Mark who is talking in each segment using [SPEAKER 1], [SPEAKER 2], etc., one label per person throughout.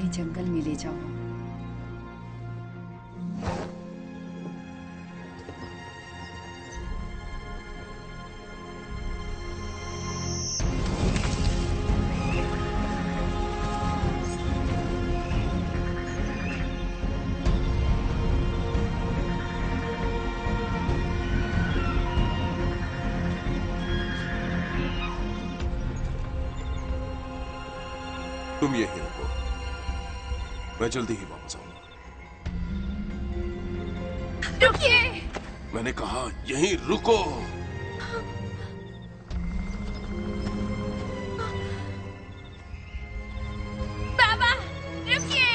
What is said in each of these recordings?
[SPEAKER 1] मुझे जंगल में ले जाओ।
[SPEAKER 2] तुम यही रुको, मैं जल्दी ही वापस आऊंगा।
[SPEAKER 3] रुकिए!
[SPEAKER 2] मैंने कहा यहीं रुको।
[SPEAKER 3] बाबा, रुकिए!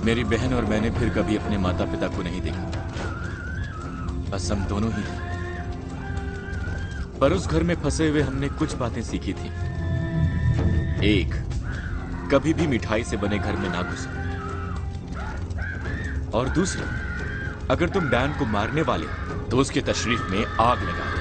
[SPEAKER 4] मेरी बहन और मैंने फिर कभी अपने माता पिता को नहीं देखा, बस हम दोनों ही थे। पर उस घर में फंसे हुए हमने कुछ बातें सीखी थी। एक, कभी भी मिठाई से बने घर में ना घुसो। और दूसरा, अगर तुम डैन को मारने वाले हो तो उसके तशरीफ में आग लगा दो।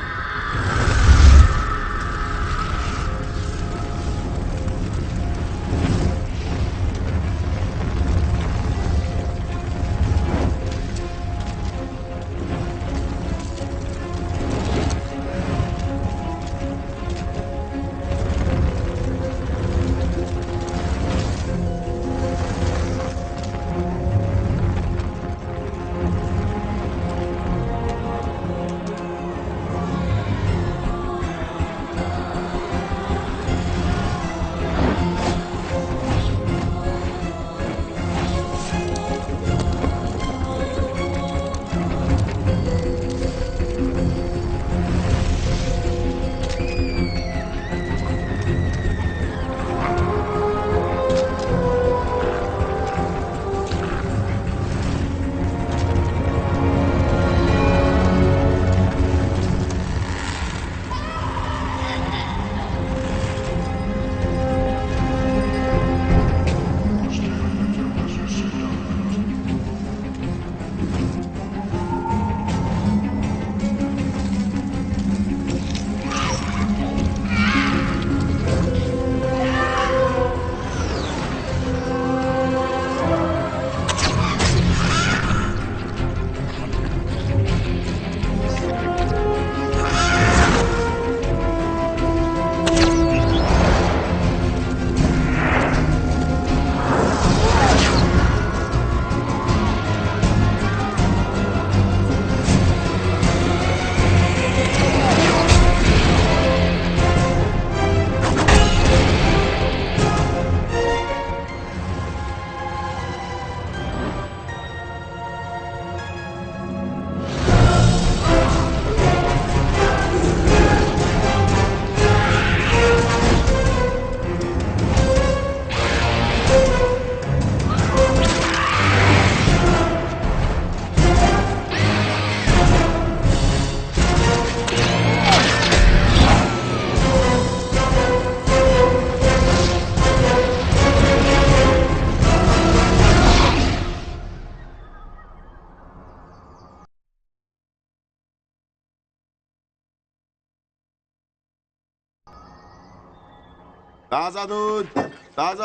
[SPEAKER 2] ताजा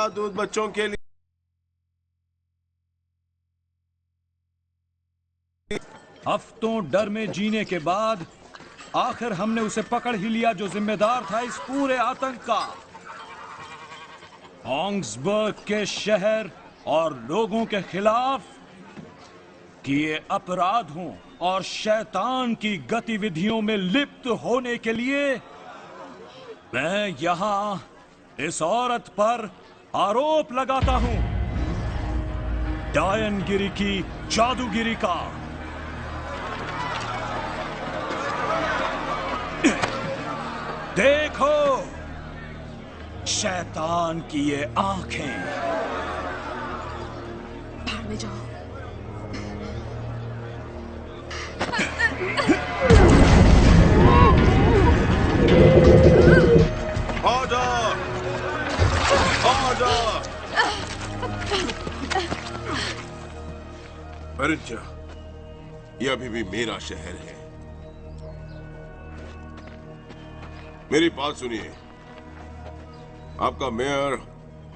[SPEAKER 2] दूध बच्चों के लिए।
[SPEAKER 1] हफ्तों डर में जीने के बाद आखिर हमने उसे पकड़ ही लिया जो जिम्मेदार था इस पूरे आतंक का। ऑग्सबर्ग के शहर और लोगों के खिलाफ किए अपराधों और शैतान की गतिविधियों में लिप्त होने के लिए मैं यहां इस औरत पर आरोप लगाता हूं, डायनगिरी की जादूगिरी का। देखो शैतान की ये आंखें।
[SPEAKER 3] बाहर में जाओ।
[SPEAKER 2] ऑर्डर! ऑर्डर! परिचा, ये अभी भी मेरा शहर है। मेरी बात सुनिए। आपका मेयर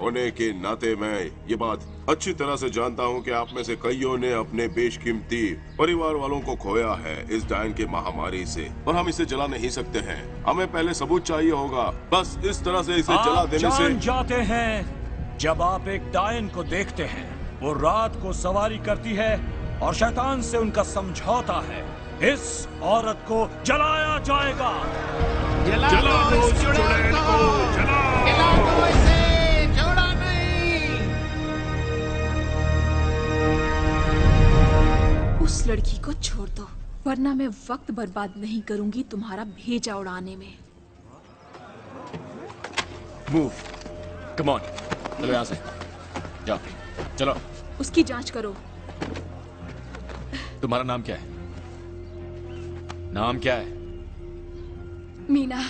[SPEAKER 2] होने के नाते मैं ये बात अच्छी तरह से जानता हूं कि आप में से कईयों ने अपने बेशकीमती परिवार वालों को खोया है इस डायन के महामारी से, और हम इसे जला नहीं सकते हैं। हमें पहले सबूत चाहिए होगा। बस इस तरह से इसे जला देने से
[SPEAKER 1] जान जाते हैं जब आप एक डायन को देखते हैं, वो रात को सवारी करती है और शैतान से उनका समझौता है। इस औरत को जलाया जाएगा।
[SPEAKER 5] जला दो इस चुड़ैल को, जला दो इसे, छोड़ा नहीं।
[SPEAKER 3] उस लड़की को छोड़ दो, वरना मैं वक्त बर्बाद नहीं करूंगी तुम्हारा भेजा उड़ाने में।
[SPEAKER 4] मूव, कम ऑन, चलो यहाँ से, जाओ, चलो।
[SPEAKER 3] उसकी जांच करो।
[SPEAKER 4] तुम्हारा नाम क्या है? नाम क्या है?
[SPEAKER 3] मीना।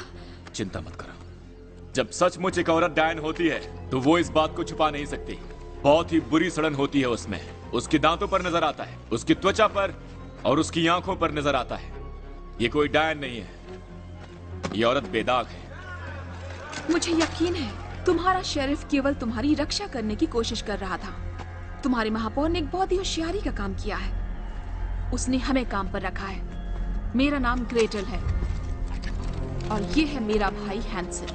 [SPEAKER 4] चिंता मत करो। जब सचमुच एक औरत डायन होती है तो वो इस बात को छुपा नहीं सकती। बहुत ही बुरी सड़न होती है उसमें। उसके दांतों पर नजर आता है, उसकी त्वचा पर और उसकी आंखों पर नजर आता है। ये कोई डायन नहीं है, ये औरत बेदाग है।
[SPEAKER 3] मुझे यकीन है तुम्हारा शेरिफ केवल तुम्हारी रक्षा करने की कोशिश कर रहा था। तुम्हारे महापौर ने एक बहुत ही होशियारी का काम किया है। उसने हमें काम पर रखा है। मेरा नाम ग्रेटल है और ये है मेरा भाई हैंसल।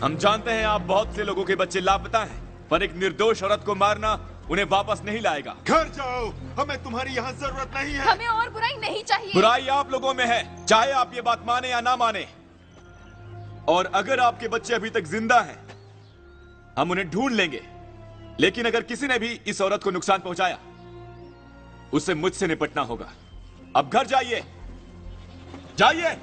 [SPEAKER 4] हम जानते हैं आप बहुत से लोगों के बच्चे लापता हैं, पर एक निर्दोष औरत को मारना उन्हें वापस नहीं लाएगा।
[SPEAKER 6] घर जाओ, हमें तुम्हारी यहाँ जरूरत नहीं है।
[SPEAKER 3] हमें और बुराई नहीं चाहिए।
[SPEAKER 4] बुराई आप लोगों में है, चाहे आप ये बात माने या ना माने। और अगर आपके बच्चे अभी तक जिंदा हैं, हम उन्हें ढूंढ लेंगे। लेकिन अगर किसी ने भी इस औरत को नुकसान पहुंचाया, उसे मुझसे निपटना होगा। अब घर जाइए, जाइए।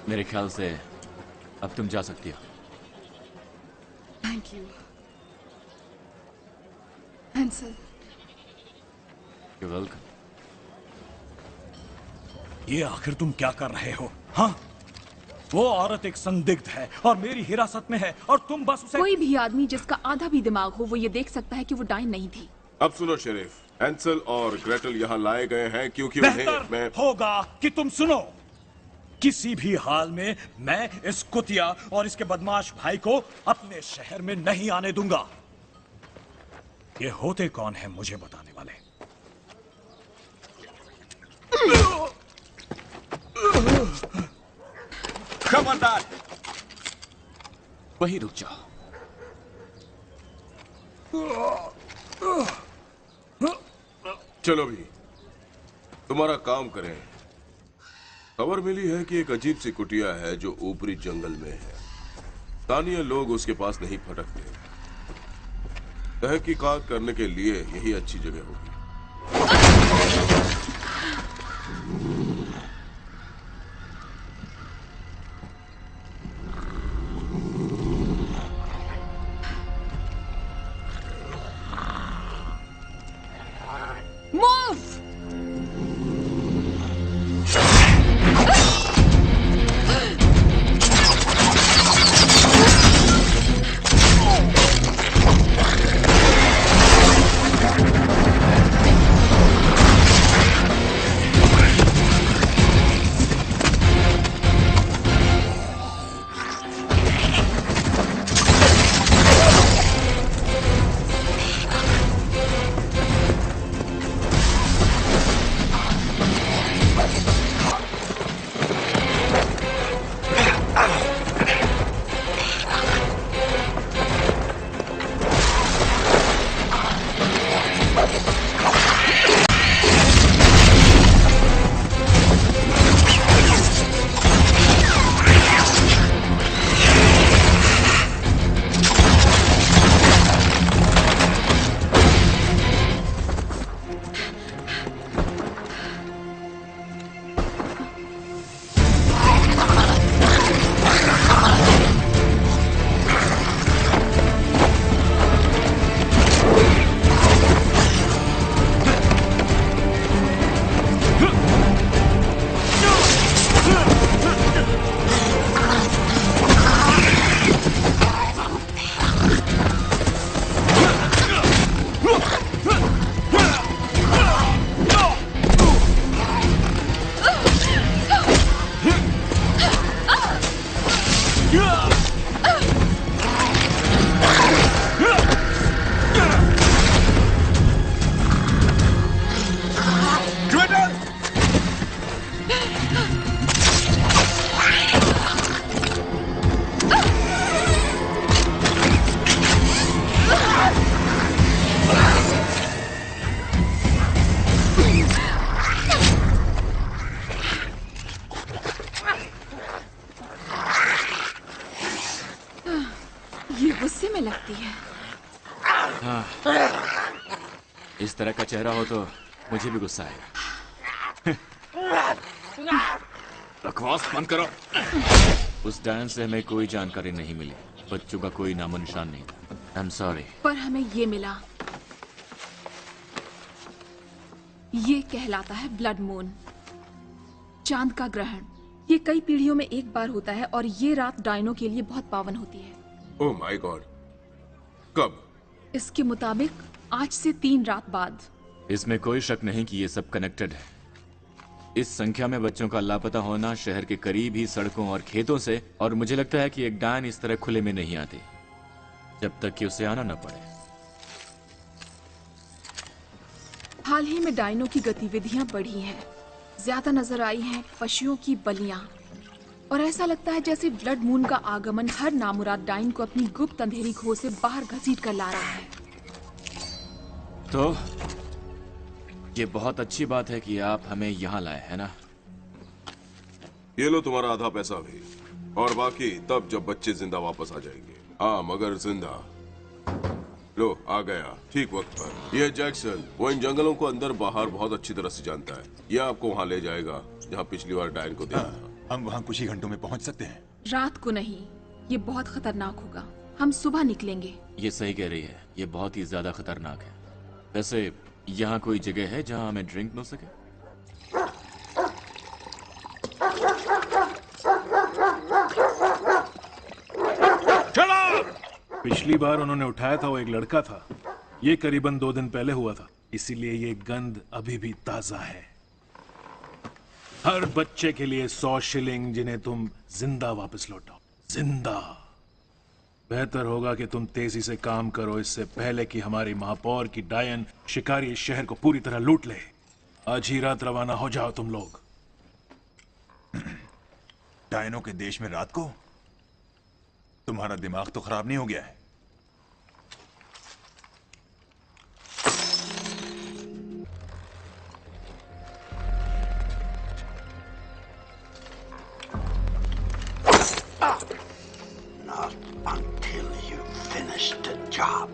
[SPEAKER 4] मेरे ख्याल से अब तुम जा सकती हो।
[SPEAKER 3] Thank you Hansel.
[SPEAKER 4] You're welcome.
[SPEAKER 1] ये आखिर तुम क्या कर रहे हो? हाँ, वो औरत एक संदिग्ध है और मेरी हिरासत में है और तुम बस उसे।
[SPEAKER 3] कोई भी आदमी जिसका आधा भी दिमाग हो वो ये देख सकता है कि वो डायन नहीं थी।
[SPEAKER 2] अब सुनो शेरिफ, हैंसल और ग्रेटल यहाँ लाए गए हैं क्योंकि उन्हें
[SPEAKER 1] बेहतर
[SPEAKER 2] मैं
[SPEAKER 1] होगा कि तुम सुनो। किसी भी हाल में मैं इस कुतिया और इसके बदमाश भाई को अपने शहर में नहीं आने दूंगा। ये होते कौन है मुझे बताने वाले?
[SPEAKER 4] खबरदार, वहीं रुक जाओ।
[SPEAKER 2] चलो भी तुम्हारा काम करें। खबर मिली है कि एक अजीब सी कुटिया है जो ऊपरी जंगल में है। स्थानीय लोग उसके पास नहीं फटकते। तहकीकात करने के लिए यही अच्छी जगह होगी।
[SPEAKER 3] मूव। ये गुस्से में लगती है।
[SPEAKER 4] इस तरह का चेहरा हो तो मुझे भी गुस्सा आएगा। बकवास बंद करो। उस डायन से हमें कोई जानकारी नहीं मिली। बच्चों का कोई नामो निशान नहीं था। I am sorry.
[SPEAKER 3] पर हमें ये मिला। ये कहलाता है ब्लड मून, चांद का ग्रहण। ये कई पीढ़ियों में एक बार होता है और ये रात डायनों के लिए बहुत पावन होती है।
[SPEAKER 2] ओह माय गॉड, कब?
[SPEAKER 3] इसके मुताबिक आज से 3 रात बाद।
[SPEAKER 4] इसमें कोई शक नहीं कि ये सब कनेक्टेड है। इस संख्या में बच्चों का लापता होना शहर के करीब ही सड़कों और खेतों से, और मुझे लगता है कि एक डायन इस तरह खुले में नहीं आती जब तक कि उसे आना न पड़े।
[SPEAKER 3] हाल ही में डायनों की गतिविधियां बढ़ी हैं। ज्यादा नजर आई हैं पशुओं की बलियां, और ऐसा लगता है जैसे ब्लड मून का आगमन हर नामुराद डायन को अपनी गुप्त अंधेरी खो से बाहर घसीट कर ला रहा है।
[SPEAKER 4] तो ये बहुत अच्छी बात है कि आप हमें यहाँ लाए, है ना?
[SPEAKER 2] ये लो तुम्हारा आधा पैसा भी, और बाकी तब जब बच्चे जिंदा वापस आ जाएंगे। हाँ, मगर जिंदा। लो, आ गया ठीक वक्त पर। यह जैक्सन वो इन जंगलों को अंदर बाहर बहुत अच्छी तरह से जानता है। यह आपको वहाँ ले जाएगा जहाँ पिछली बार डायन को देखा था।
[SPEAKER 6] हम वहाँ कुछ ही घंटों में पहुँच सकते हैं।
[SPEAKER 3] रात को नहीं, ये बहुत खतरनाक होगा। हम सुबह निकलेंगे।
[SPEAKER 4] ये सही कह रही है, ये बहुत ही ज्यादा खतरनाक है। वैसे यहाँ कोई जगह है जहाँ हमें ड्रिंक मिल सके?
[SPEAKER 7] चलो! पिछली बार उन्होंने उठाया था वो एक लड़का था। ये करीबन 2 दिन पहले हुआ था, इसीलिए ये गंध अभी भी ताजा है। हर बच्चे के लिए 100 शिलिंग, जिन्हें तुम जिंदा वापस लौटाओ। जिंदा। बेहतर होगा कि तुम तेजी से काम करो, इससे पहले कि हमारी महापौर की डायन शिकारी इस शहर को पूरी तरह लूट ले। आज ही रात रवाना हो जाओ तुम लोग।
[SPEAKER 6] डायनों के देश में रात को? तुम्हारा दिमाग तो खराब नहीं हो गया है?
[SPEAKER 8] Not until you finish the job.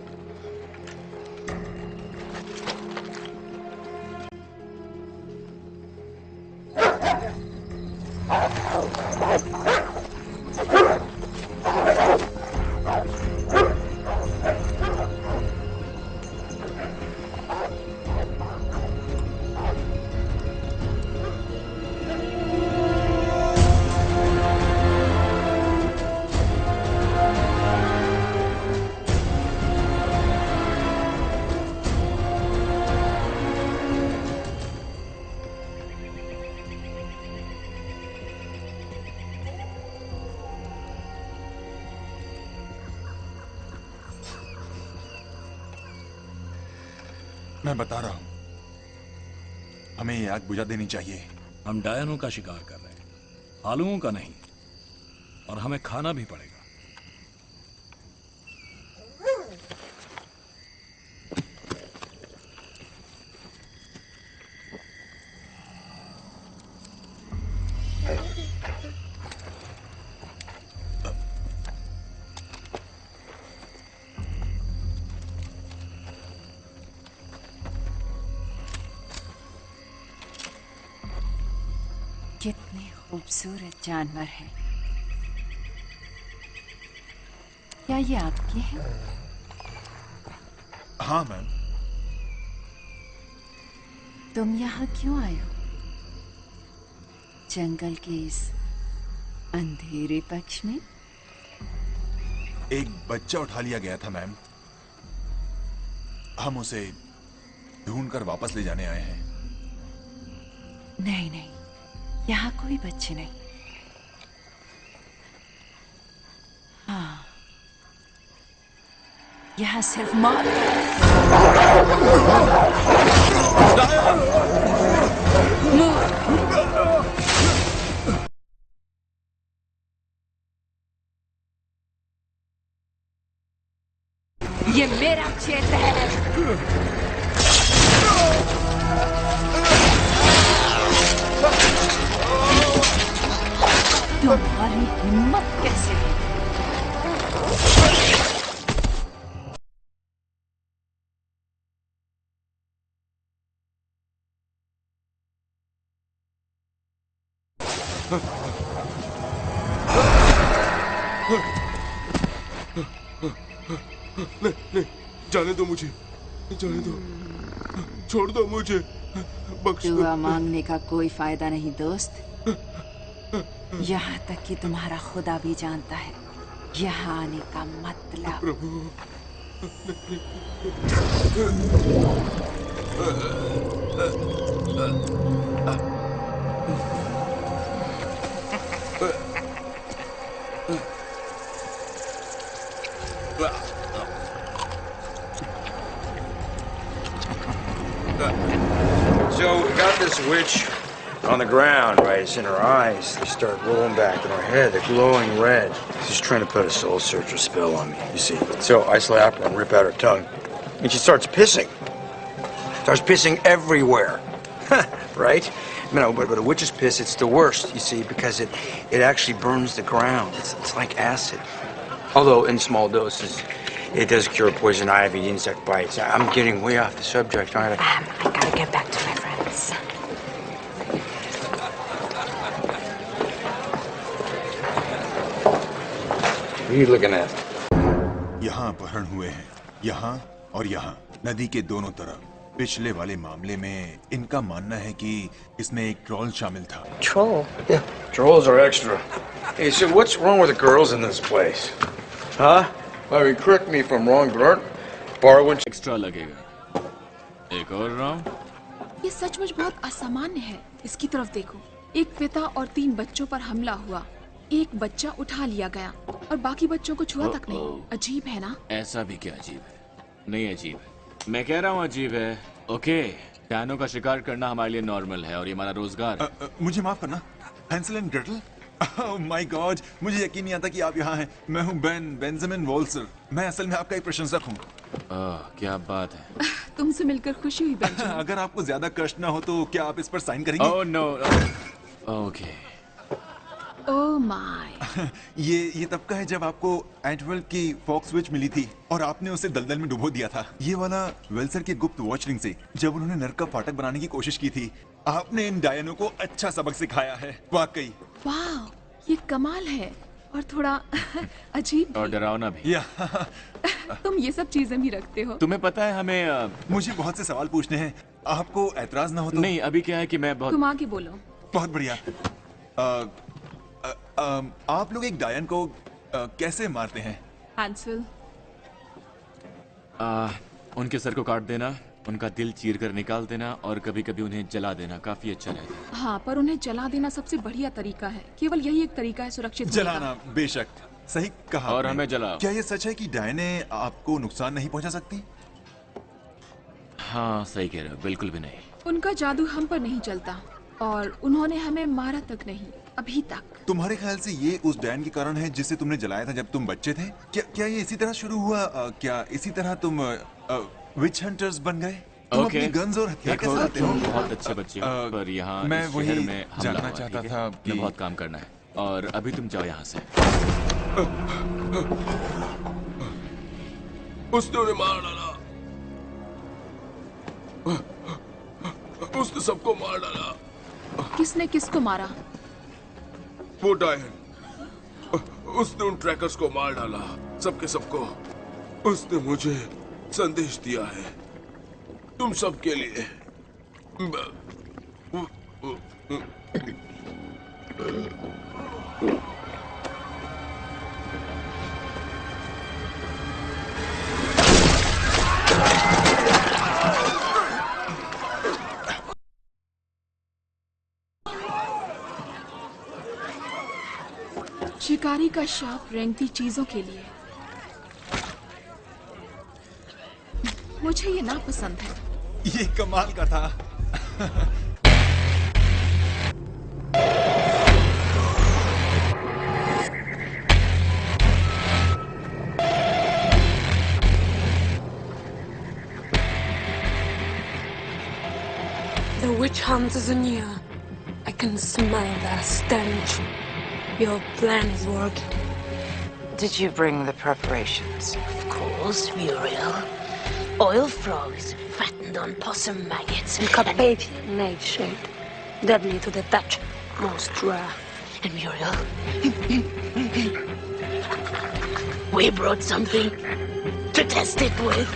[SPEAKER 6] मैं बता रहा हूं, हमें ये आग बुझा देनी चाहिए।
[SPEAKER 1] हम डायनों का शिकार कर रहे हैं, आलुओं का नहीं, और हमें खाना भी पड़ेगा।
[SPEAKER 9] कितने खूबसूरत जानवर हैं। क्या ये आपके हैं?
[SPEAKER 6] हाँ मैम।
[SPEAKER 9] तुम यहाँ क्यों आए हो? जंगल के इस अंधेरे पक्ष में?
[SPEAKER 6] एक बच्चा उठा लिया गया था मैम। हम उसे ढूंढकर वापस ले जाने आए हैं।
[SPEAKER 9] नहीं नहीं, यहाँ कोई बच्चे नहीं। यहाँ सिर्फ मौत ये मेरा क्षेत्र है। तुम्हारी हिम्मत कैसे है?
[SPEAKER 2] नहीं, जाने दो मुझे, जाने दो, छोड़ दो मुझे, बख्श दो।
[SPEAKER 9] दुआ मांगने का कोई फायदा नहीं दोस्त। यहाँ तक कि तुम्हारा खुदा भी जानता है यहाँ आने का मतलब।
[SPEAKER 2] प्रभु,
[SPEAKER 10] So we got this witch on the ground, right? It's in her eyes. They start rolling back in her head. They're glowing red. She's trying to put a soul searcher spell on me, you see. So I slap her and rip out her tongue. And she starts pissing. Starts pissing everywhere. Right? No, but a witch's piss, it's the worst, you see, because it actually burns the ground. It's like acid. Although in small doses, it does cure poison ivy, insect bites. I'm getting way off the subject, aren't I?
[SPEAKER 9] I gotta get back to my friends.
[SPEAKER 10] What are you looking at?
[SPEAKER 6] यहाँ अपहरण हुए हैं, यहाँ और यहाँ, नदी के दोनों तरफ। पिछले वाले मामले में इनका मानना है कि इसमें एक ट्रोल शामिल था।
[SPEAKER 10] Troll? Yeah. Trolls are extra. Hey, so what's wrong with the girls in this place? Huh? I mean, correct me if I'm wrong, but aren't Barwin...
[SPEAKER 4] extra लगेगा। एक और राउंड।
[SPEAKER 3] ये सचमुच बहुत असामान्य है। इसकी तरफ देखो। एक पिता और 3 बच्चों पर हमला हुआ। एक बच्चा उठा लिया गया और बाकी बच्चों को छुआ तक नहीं। अजीब है ना?
[SPEAKER 4] ऐसा भी क्या अजीब है? नहीं अजीब है, मैं कह रहा हूँ अजीब है। ओके, डायनों का शिकार करना हमारे लिए नॉर्मल है और ये हमारा रोजगार है।
[SPEAKER 6] मुझे माफ करना, Hansel and Gretel. Oh my God, मुझे यकीन नहीं आता कि आप यहाँ हैं। मैं हूँ बेंजामिन वोल्सर। मैं असल में आपका एक प्रशंसक हूँ।
[SPEAKER 4] क्या बात है।
[SPEAKER 3] तुमसे मिलकर खुशी हुई बेंजामिन।
[SPEAKER 6] अगर आपको ज्यादा कष्ट ना हो तो क्या आप इस पर साइन करेंगे?
[SPEAKER 4] Oh no. Okay.
[SPEAKER 3] Oh my.
[SPEAKER 6] ये तब का है जब आपको एंटवर्ल्ड की फॉक्स विच मिली थी और आपने उसे दलदल में डुबो दिया था। ये वाला वेल्सर के गुप्त वॉच रिंग से जब उन्होंने नर्क का फाटक बनाने की कोशिश की थी। आपने इन डायनों को अच्छा सबक सिखाया है, वाकई।
[SPEAKER 3] वाह, ये कमाल है और थोड़ा अजीब
[SPEAKER 4] और डरावना भी।
[SPEAKER 3] तुम ये सब चीजें भी रखते हो?
[SPEAKER 4] तुम्हें पता है हमें
[SPEAKER 6] मुझे बहुत से सवाल पूछने हैं, आपको ऐतराज ना हो तो?
[SPEAKER 4] नहीं, अभी क्या है कि मैं बहुत...
[SPEAKER 3] तुम आगे बोलो।
[SPEAKER 6] बहुत बढ़िया। आप लोग एक डायन को कैसे मारते हैं?
[SPEAKER 3] हैंसल,
[SPEAKER 4] उनके सर को काट देना, उनका दिल चीर कर निकाल देना और कभी कभी उन्हें जला देना काफी अच्छा रहता है।
[SPEAKER 3] हाँ, पर उन्हें जला देना सबसे बढ़िया तरीका है। केवल यही एक तरीका है सुरक्षित होने का।
[SPEAKER 6] जलाना, बेशक सही कहा।
[SPEAKER 4] और हमें जलाओ।
[SPEAKER 6] क्या ये सच है कि डायने आपको नुकसान नहीं पहुंचा सकती?
[SPEAKER 4] हाँ सही कह रहे हो, बिल्कुल भी नहीं।
[SPEAKER 3] उनका जादू हम पर नहीं चलता और उन्होंने हमें मारा तक नहीं अभी तक।
[SPEAKER 6] तुम्हारे ख्याल से ये उस डायन के कारण है जिसे तुमने जलाया था जब तुम बच्चे थे? क्या ये इसी तरह शुरू हुआ? क्या इसी तरह तुम विच हंटर्स बन गए? तुम अपनी गन्स और हथियार के साथ आते हो?
[SPEAKER 4] बहुत अच्छे बच्चे हो, पर यहाँ
[SPEAKER 6] मैं
[SPEAKER 4] इस
[SPEAKER 6] वही
[SPEAKER 4] शहर में हमला
[SPEAKER 6] जानना
[SPEAKER 4] हुआ,
[SPEAKER 6] चाहता
[SPEAKER 4] ठीक
[SPEAKER 6] था
[SPEAKER 4] है?
[SPEAKER 6] कि...
[SPEAKER 4] मैं बहुत काम करना है और अभी तुम जाओ यहाँ से।
[SPEAKER 2] उसने उन्हें मार डाला। उसने सबको मार डाला।
[SPEAKER 3] किसने किसको मारा?
[SPEAKER 2] वो डायन। उसने उन ट्रैकर्स को मार डाला, सबके सबको। उसने मुझे संदेश दिया है तुम सबके लिए।
[SPEAKER 3] शिकारी का शाप रेंगती चीजों के लिए। मुझे ये नापसंद है।
[SPEAKER 6] ये कमाल का था।
[SPEAKER 11] The witch hunt is near. I can smell the stench. Your plan is working.
[SPEAKER 12] Did you bring the preparations?
[SPEAKER 11] Of course, Muriel. Oil frogs, fattened on possum maggots and Carpathian nightshade. Deadly to the touch, most rare. And Muriel, we brought something to test it with.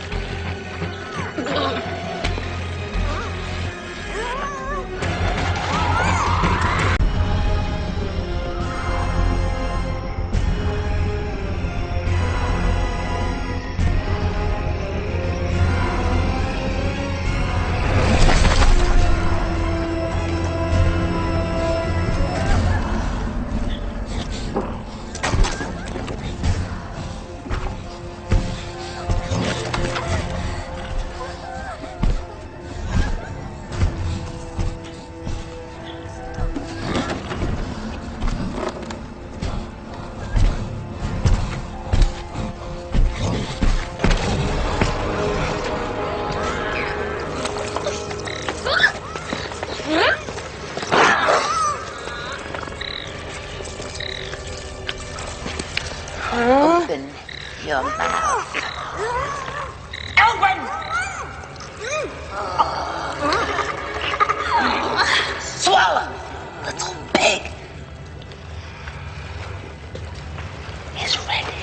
[SPEAKER 12] Open your mouth. Open! Swallow, little pig. Is ready.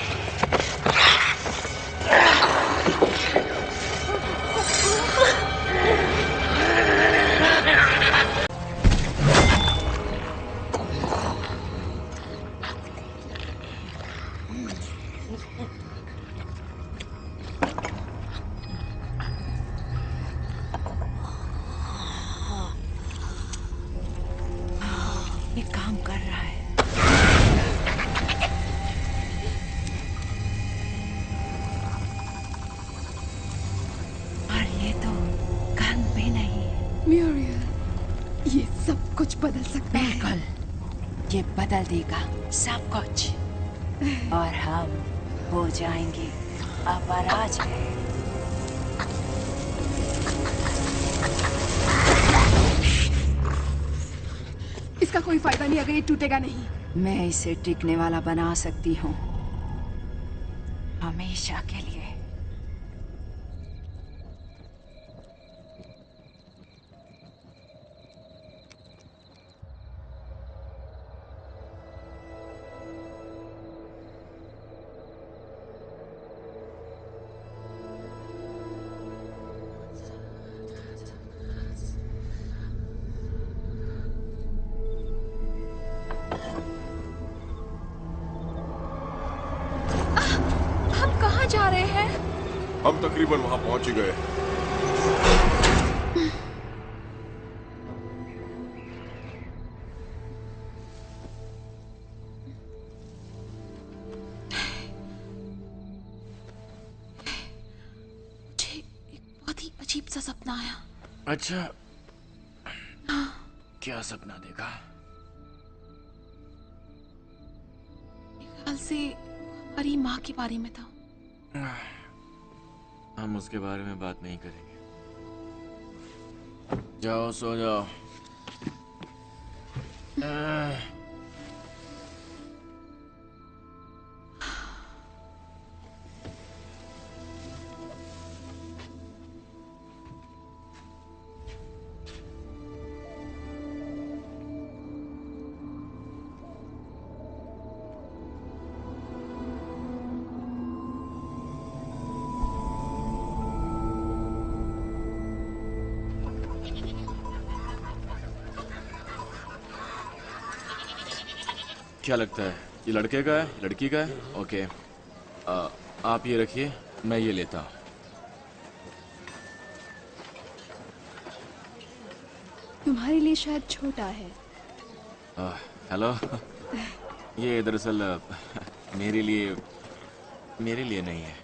[SPEAKER 9] ये काम कर रहा है। और ये तो काम भी नहीं।
[SPEAKER 3] म्यूरियल, ये सब कुछ बदल सकता है।
[SPEAKER 9] बिल्कुल, ये बदल देगा सब कुछ। और हम हो जाएंगे अपराजय।
[SPEAKER 3] इसका कोई फायदा नहीं अगर ये टूटेगा नहीं।
[SPEAKER 9] मैं इसे टिकने वाला बना सकती हूँ, हमेशा के लिए।
[SPEAKER 3] हम कहाँ जा रहे हैं?
[SPEAKER 2] हम तकरीबन वहां पहुंच ही गए।
[SPEAKER 3] मुझे एक बहुत ही अजीब सा सपना आया।
[SPEAKER 4] अच्छा, क्या सपना देखा?
[SPEAKER 3] ख्याल से हमारी माँ के बारे में था।
[SPEAKER 4] हम उसके बारे में बात नहीं करेंगे। जाओ सो जाओ। क्या लगता है, ये लड़के का है, लड़की का है? ओके, आप ये रखिए, मैं ये लेता हूँ।
[SPEAKER 13] तुम्हारे लिए शायद छोटा है।
[SPEAKER 4] हेलो। ये दरअसल मेरे लिए नहीं है।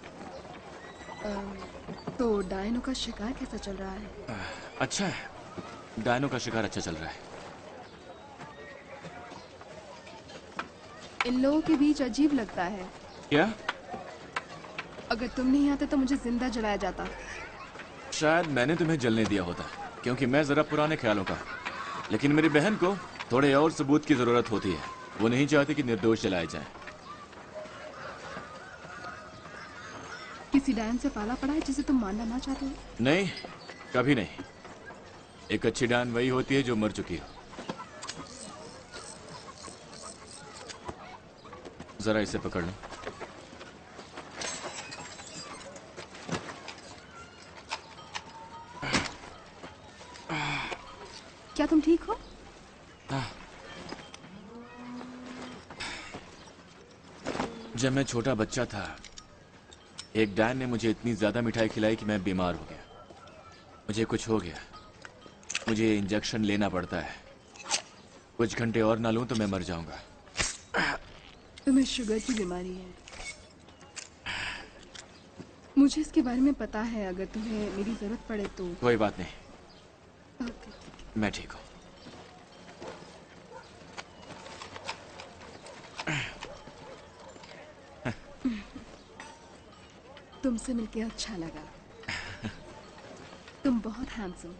[SPEAKER 13] तो डायनो का शिकार कैसा चल रहा है?
[SPEAKER 4] अच्छा है, डायनो का शिकार अच्छा चल रहा है।
[SPEAKER 13] इन लोगों के बीच अजीब लगता है।
[SPEAKER 4] क्या?
[SPEAKER 13] अगर तुम नहीं आते तो मुझे जिंदा जलाया जाता।
[SPEAKER 4] शायद मैंने तुम्हें जलने दिया होता, क्योंकि मैं जरा पुराने ख्यालों का। लेकिन मेरी बहन को थोड़े और सबूत की जरूरत होती है। वो नहीं चाहती कि निर्दोष जलाए जाए।
[SPEAKER 13] किसी डायन से पाला पड़ा है जिसे तुम मारना ना चाहते हो?
[SPEAKER 4] नहीं, कभी नहीं। एक अच्छी डायन वही होती है जो मर चुकी हो। जरा इसे पकड़ लो।
[SPEAKER 13] क्या तुम ठीक हो?
[SPEAKER 4] हाँ। जब मैं छोटा बच्चा था, एक डायन ने मुझे इतनी ज्यादा मिठाई खिलाई कि मैं बीमार हो गया। मुझे कुछ हो गया। मुझे इंजेक्शन लेना पड़ता है। कुछ घंटे और ना लूं तो मैं मर जाऊंगा।
[SPEAKER 13] तुम्हें शुगर की बीमारी है। मुझे इसके बारे में पता है। अगर तुम्हें मेरी जरूरत पड़े तो।
[SPEAKER 4] कोई बात नहीं। मैं ठीक हूं।
[SPEAKER 13] तुमसे मिलके अच्छा लगा। तुम बहुत हैंडसम,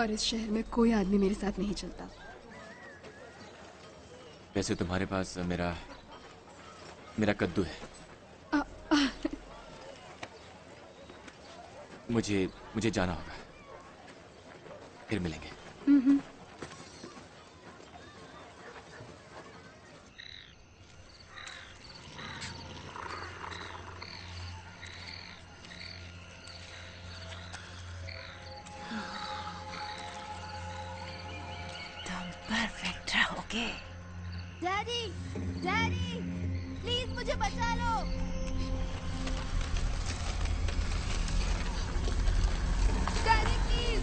[SPEAKER 13] और इस शहर में कोई आदमी मेरे साथ नहीं चलता।
[SPEAKER 4] वैसे तुम्हारे पास मेरा कद्दू है। मुझे जाना होगा। फिर मिलेंगे।
[SPEAKER 12] तुम परफेक्ट रहोगे।
[SPEAKER 14] डैडी, डैडी, प्लीज मुझे बचा लो। डैडी प्लीज,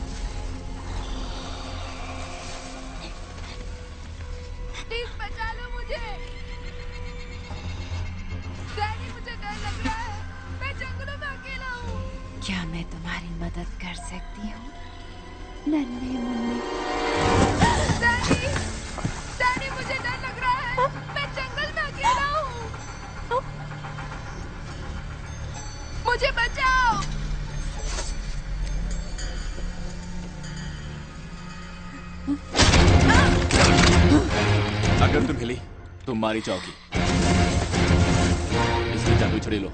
[SPEAKER 14] प्लीज बचा लो मुझे। डैडी मुझे डर लग रहा है। मैं जंगलों में अकेला हूँ।
[SPEAKER 9] क्या मैं तुम्हारी मदद कर सकती हूँ, नन्हे मुन्ने?
[SPEAKER 14] डैडी, डैडी मुझे डर लग रहा है। मैं जंगल में अकेला हूँ। मुझे बचाओ।
[SPEAKER 4] अगर तुम हिली तो मारी जाओगी। इसकी जादू छड़ी लो।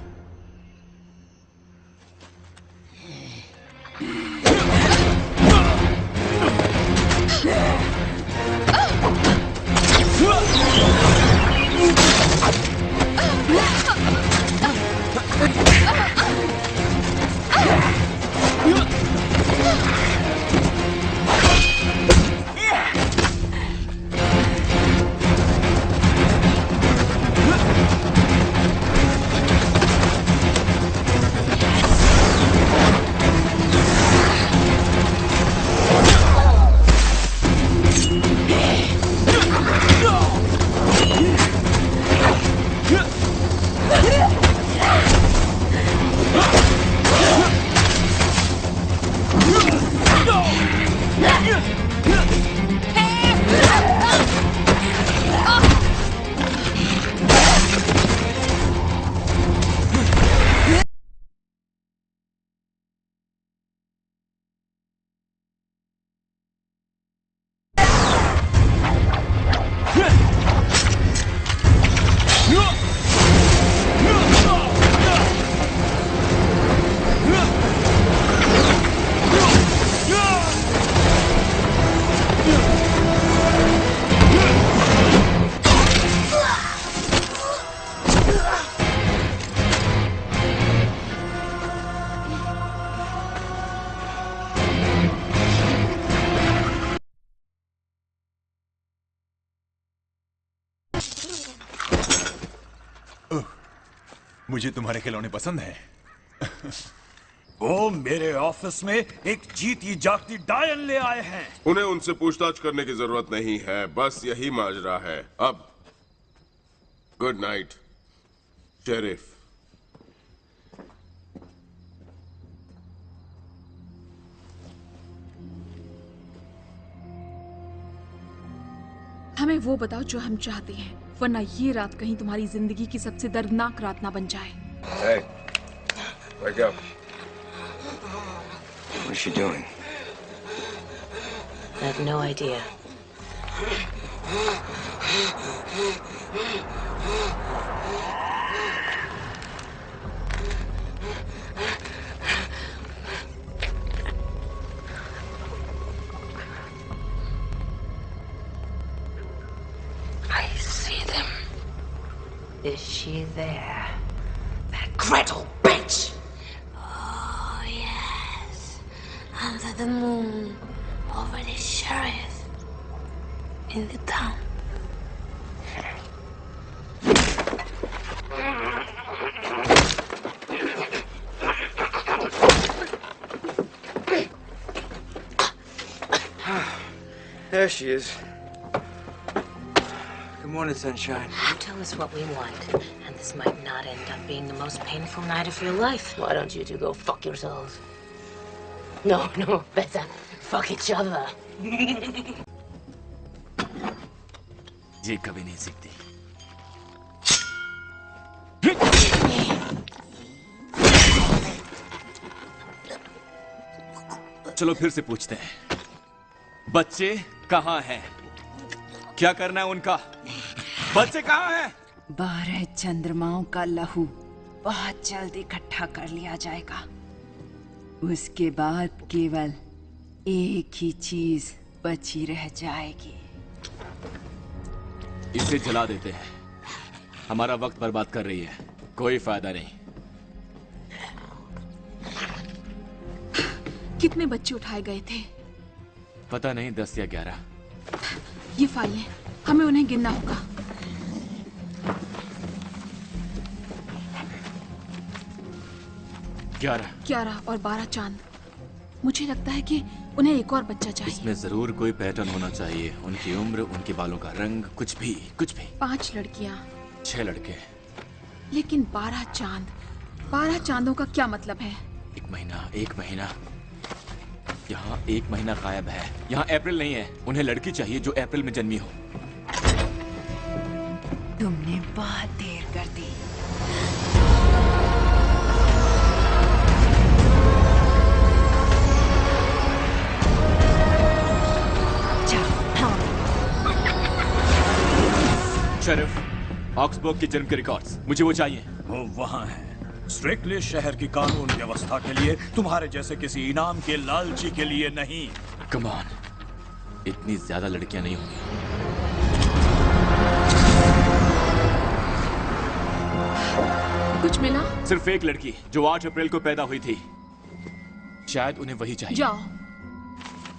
[SPEAKER 6] मुझे तुम्हारे खिलौने पसंद हैं।
[SPEAKER 1] वो मेरे ऑफिस में एक जीती जागती डायन ले आए हैं।
[SPEAKER 2] उन्हें उनसे पूछताछ करने की जरूरत नहीं है। बस यही माजरा है। अब गुड नाइट शेरिफ।
[SPEAKER 3] हमें वो बताओ जो हम चाहते हैं, वरना ये रात कहीं तुम्हारी जिंदगी की सबसे दर्दनाक रात ना बन जाए।
[SPEAKER 10] Hey, wake up. What's she doing?
[SPEAKER 11] I have no idea. I see them. Is she there? That Gretel bitch! Oh, yes. Under the moon, over the sheriff, in the town.
[SPEAKER 10] There she is. Good morning, sunshine.
[SPEAKER 11] You tell us what we want, and this might not end up being the most painful night of your life. Why don't you two go fuck yourselves? No, better fuck each other.
[SPEAKER 4] ये कभी नहीं सीखती। चलो फिर से पूछते हैं, बच्चे कहाँ हैं? क्या करना है उनका? बच्चे कहाँ हैं?
[SPEAKER 9] 12 चंद्रमाओं का लहू बहुत जल्द इकट्ठा कर लिया जाएगा। उसके बाद केवल एक ही चीज बची रह जाएगी।
[SPEAKER 4] इसे जला देते हैं। हमारा वक्त बर्बाद कर रही है, कोई फायदा नहीं।
[SPEAKER 3] कितने बच्चे उठाए गए थे?
[SPEAKER 4] पता नहीं, 10 या 11।
[SPEAKER 3] ये फाइलें, हमें उन्हें गिनना होगा। ग्यारह और 12 चांद। मुझे लगता है कि उन्हें एक और बच्चा चाहिए।
[SPEAKER 4] इसमें जरूर कोई पैटर्न होना चाहिए। उनकी उम्र, उनके बालों का रंग, कुछ भी।
[SPEAKER 3] 5 लड़कियां,
[SPEAKER 4] 6 लड़के।
[SPEAKER 3] लेकिन 12 चांद। 12 चांदों का क्या मतलब है?
[SPEAKER 4] एक महीना। यहाँ 1 महीना गायब है। यहाँ अप्रैल नहीं है। उन्हें लड़की चाहिए जो अप्रैल में जन्मी हो।
[SPEAKER 9] तुमने बहुत देर कर दी।
[SPEAKER 4] शेरिफ, ऑक्सबर्ग के जन्म के रिकॉर्ड्स, मुझे वो चाहिए।
[SPEAKER 1] वो वहाँ है। स्ट्रिक्टली शहर की कानून व्यवस्था के लिए, तुम्हारे जैसे किसी इनाम के लालची के लिए नहीं।
[SPEAKER 4] कम ऑन, इतनी ज्यादा लड़कियां नहीं होंगी।
[SPEAKER 3] कुछ मिला?
[SPEAKER 4] सिर्फ एक लड़की जो 8 अप्रैल को पैदा हुई थी। शायद उन्हें वही चाहिए।
[SPEAKER 3] जाओ।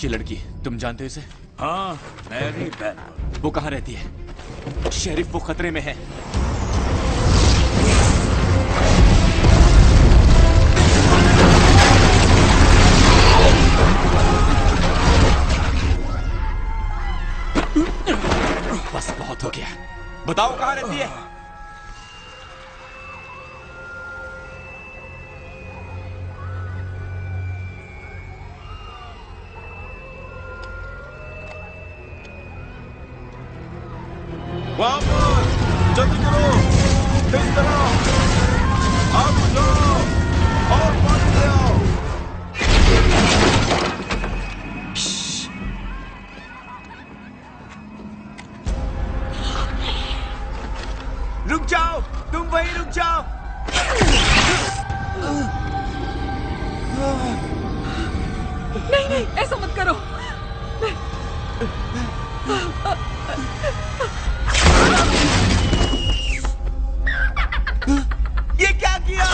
[SPEAKER 4] ये लड़की, तुम जानते हो इसे?
[SPEAKER 1] हाँ, मैरी बेन।
[SPEAKER 4] वो कहाँ रहती है? शेरिफ, वो खतरे में है। बस बहुत हो गया। बताओ कहाँ रहती है?
[SPEAKER 2] वापस! जल्दी करो! इस तरह! आप जाओ! और पानी ले आओ!
[SPEAKER 4] रुक जाओ! तुम वहीं रुक जाओ!
[SPEAKER 3] नहीं, ऐसा मत करो।
[SPEAKER 4] ये क्या किया?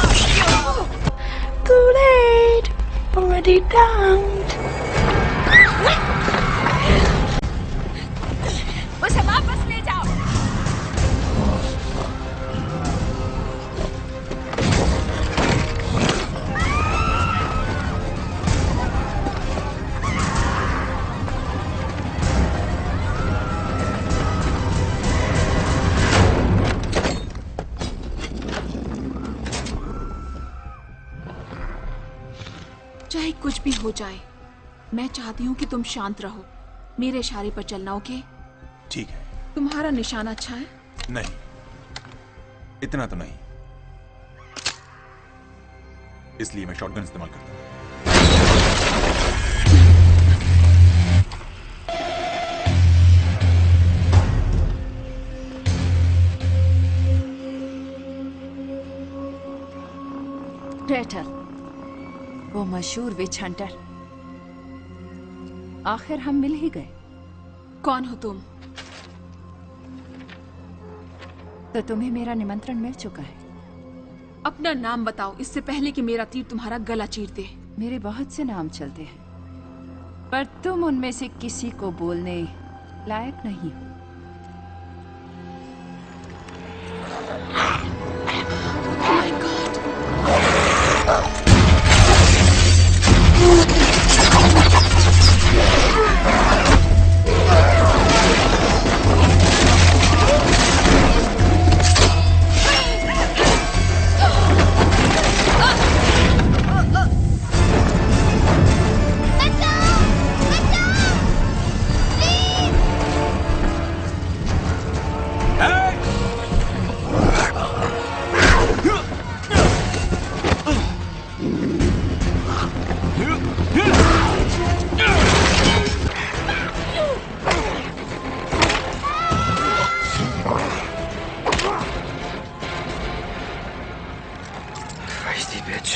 [SPEAKER 11] Too late. Already downed.
[SPEAKER 14] उसे वापस ले जाओ।
[SPEAKER 3] चाहे कुछ भी हो जाए, मैं चाहती हूँ कि तुम शांत रहो। मेरे इशारे पर चलना, ओके?
[SPEAKER 6] ठीक है।
[SPEAKER 3] तुम्हारा निशाना अच्छा है?
[SPEAKER 6] नहीं, इतना तो नहीं, इसलिए मैं शॉटगन इस्तेमाल करता हूं।
[SPEAKER 9] ग्रेटर, वो मशहूर विच हंटर। आखिर हम मिल ही गए।
[SPEAKER 3] कौन हो तुम?
[SPEAKER 9] तो तुम्हें मेरा निमंत्रण मिल चुका है।
[SPEAKER 3] अपना नाम बताओ, इससे पहले कि मेरा तीर तुम्हारा गला चीर दे।
[SPEAKER 9] मेरे बहुत से नाम चलते हैं, पर तुम उनमें से किसी को बोलने लायक नहीं हो।
[SPEAKER 3] My God!
[SPEAKER 10] Feisty bitch.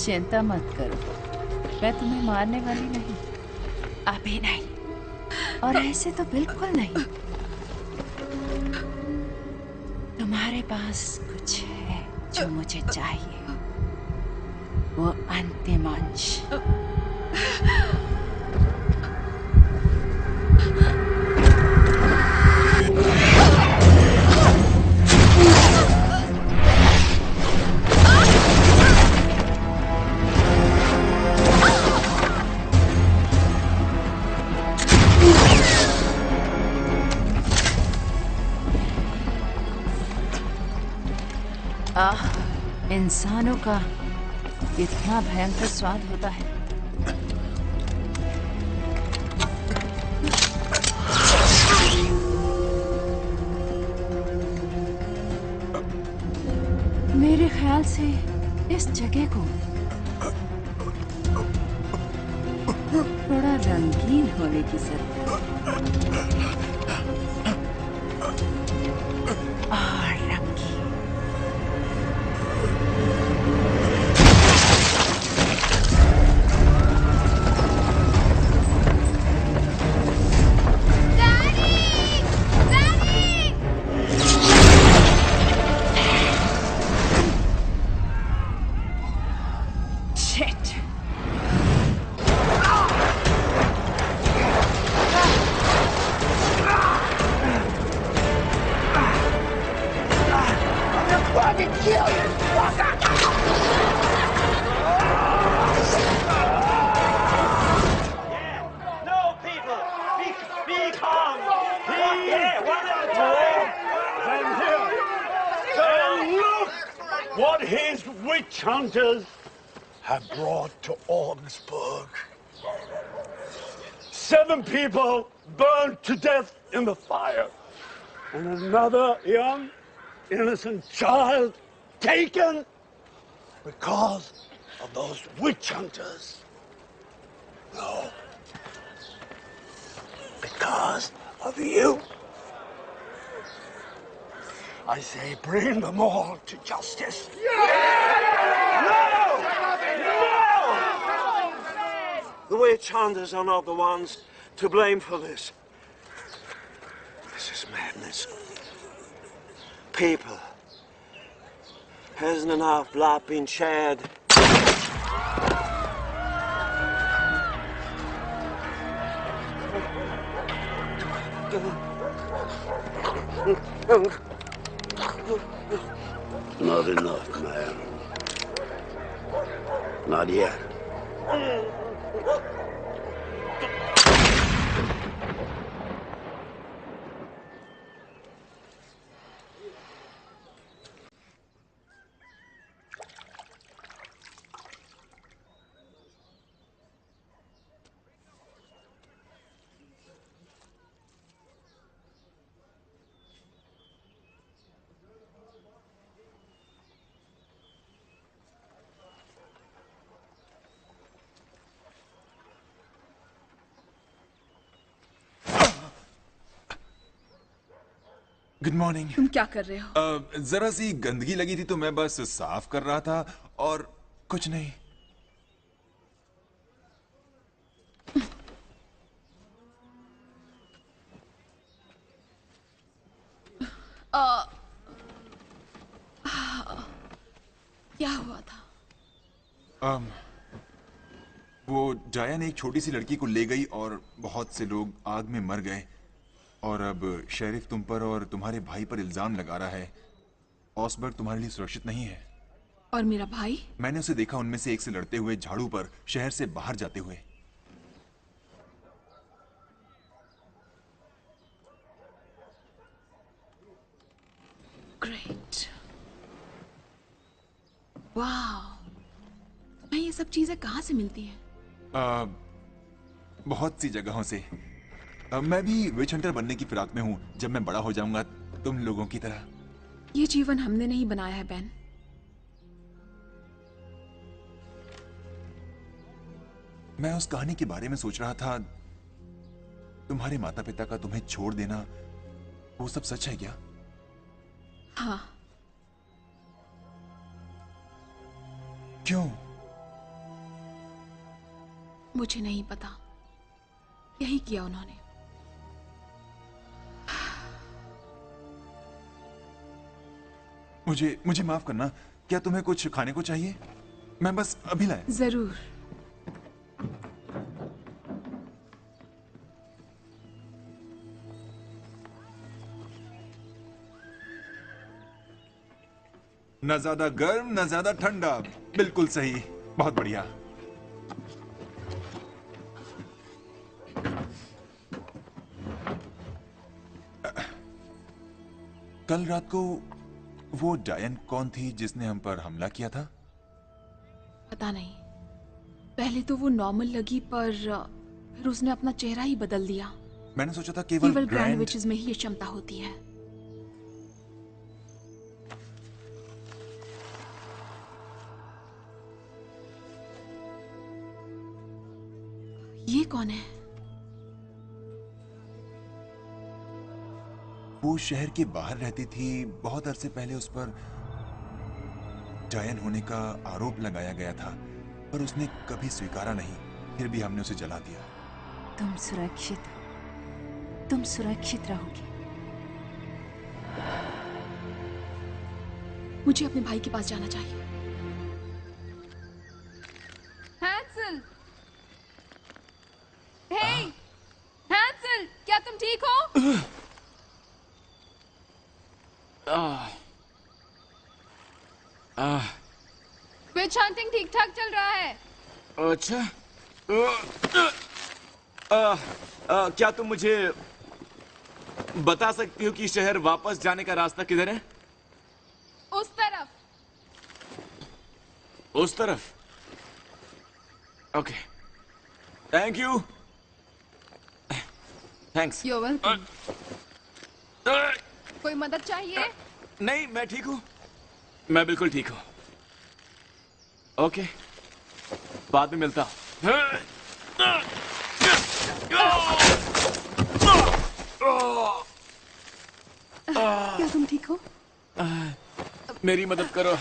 [SPEAKER 9] चिंता मत करो, मैं तुम्हें मारने वाली नहीं। अभी नहीं, और ऐसे तो बिल्कुल नहीं। तुम्हारे पास कुछ है जो मुझे चाहिए, वो अंतिम अंश। इंसानों का इतना भयंकर स्वाद होता है। मेरे ख्याल से इस जगह को थोड़ा रंगीन होने की जरूरत है।
[SPEAKER 8] What his witch hunters have brought to Augsburg. 7 people burned to death in the fire. and another young, innocent child taken because of those witch hunters. No. Because of you. I say bring them all to justice.
[SPEAKER 15] The witch hunters are not the ones to blame for this. This is madness. People. Hasn't enough blood been shed?
[SPEAKER 8] Not enough, man. Not yet.
[SPEAKER 6] Good morning.
[SPEAKER 3] तुम क्या कर रहे हो?
[SPEAKER 6] जरा सी गंदगी लगी थी तो मैं बस साफ कर रहा था और कुछ नहीं।
[SPEAKER 3] क्या हुआ था?
[SPEAKER 6] वो डायन एक छोटी सी लड़की को ले गई और बहुत से लोग आग में मर गए और अब शेरिफ तुम पर और तुम्हारे भाई पर इल्जाम लगा रहा है। ऑसबर्ग तुम्हारे लिए सुरक्षित नहीं है।
[SPEAKER 3] और मेरा भाई?
[SPEAKER 6] मैंने उसे देखा उनमें से एक से लड़ते हुए झाड़ू पर शहर से बाहर जाते हुए।
[SPEAKER 3] ग्रेट। वाह, तुम्हें ये सब चीजें कहाँ से मिलती हैं?
[SPEAKER 6] बहुत सी जगहों से। मैं भी विच हंटर बनने की फिराक में हूँ। जब मैं बड़ा हो जाऊंगा तुम लोगों की तरह।
[SPEAKER 3] ये जीवन हमने नहीं बनाया है बेन।
[SPEAKER 6] मैं उस कहानी के बारे में सोच रहा था। तुम्हारे माता पिता का तुम्हें छोड़ देना, वो सब सच है क्या?
[SPEAKER 3] हाँ।
[SPEAKER 6] क्यों?
[SPEAKER 3] मुझे नहीं पता, यही किया उन्होंने।
[SPEAKER 6] मुझे माफ करना। क्या तुम्हें कुछ खाने को चाहिए? मैं बस अभी लाया।
[SPEAKER 3] जरूर।
[SPEAKER 6] न ज्यादा गर्म न ज्यादा ठंडा। बिल्कुल सही। बहुत बढ़िया। कल रात को वो डायन कौन थी जिसने हम पर हमला किया था?
[SPEAKER 3] पता नहीं। पहले तो वो नॉर्मल लगी पर फिर उसने अपना चेहरा ही बदल दिया।
[SPEAKER 6] मैंने सोचा था केवल
[SPEAKER 3] ग्रैंड विचेस में ही ये क्षमता होती है। ये कौन है?
[SPEAKER 6] वो शहर के बाहर रहती थी। बहुत अरसे पहले उस पर डायन होने का आरोप लगाया गया था पर उसने कभी स्वीकारा नहीं। फिर भी हमने उसे जला दिया।
[SPEAKER 9] तुम सुरक्षित रहोगे।
[SPEAKER 3] मुझे अपने भाई के पास जाना चाहिए।
[SPEAKER 14] हैंसल! हे! हैंसल! क्या तुम ठीक हो? विच हंटिंग ठीक ठाक चल रहा है।
[SPEAKER 4] अच्छा। क्या तुम मुझे बता सकती हो कि शहर वापस जाने का रास्ता किधर है?
[SPEAKER 14] उस तरफ।
[SPEAKER 4] उस तरफ? Okay. Thank you. Thanks.
[SPEAKER 14] You're welcome.
[SPEAKER 13] कोई मदद चाहिए?
[SPEAKER 4] नहीं, मैं ठीक हूँ। मैं बिल्कुल ठीक हूँ। ओके, बाद में मिलता हूँ।
[SPEAKER 13] क्या तुम ठीक हो?
[SPEAKER 4] मेरी मदद करो।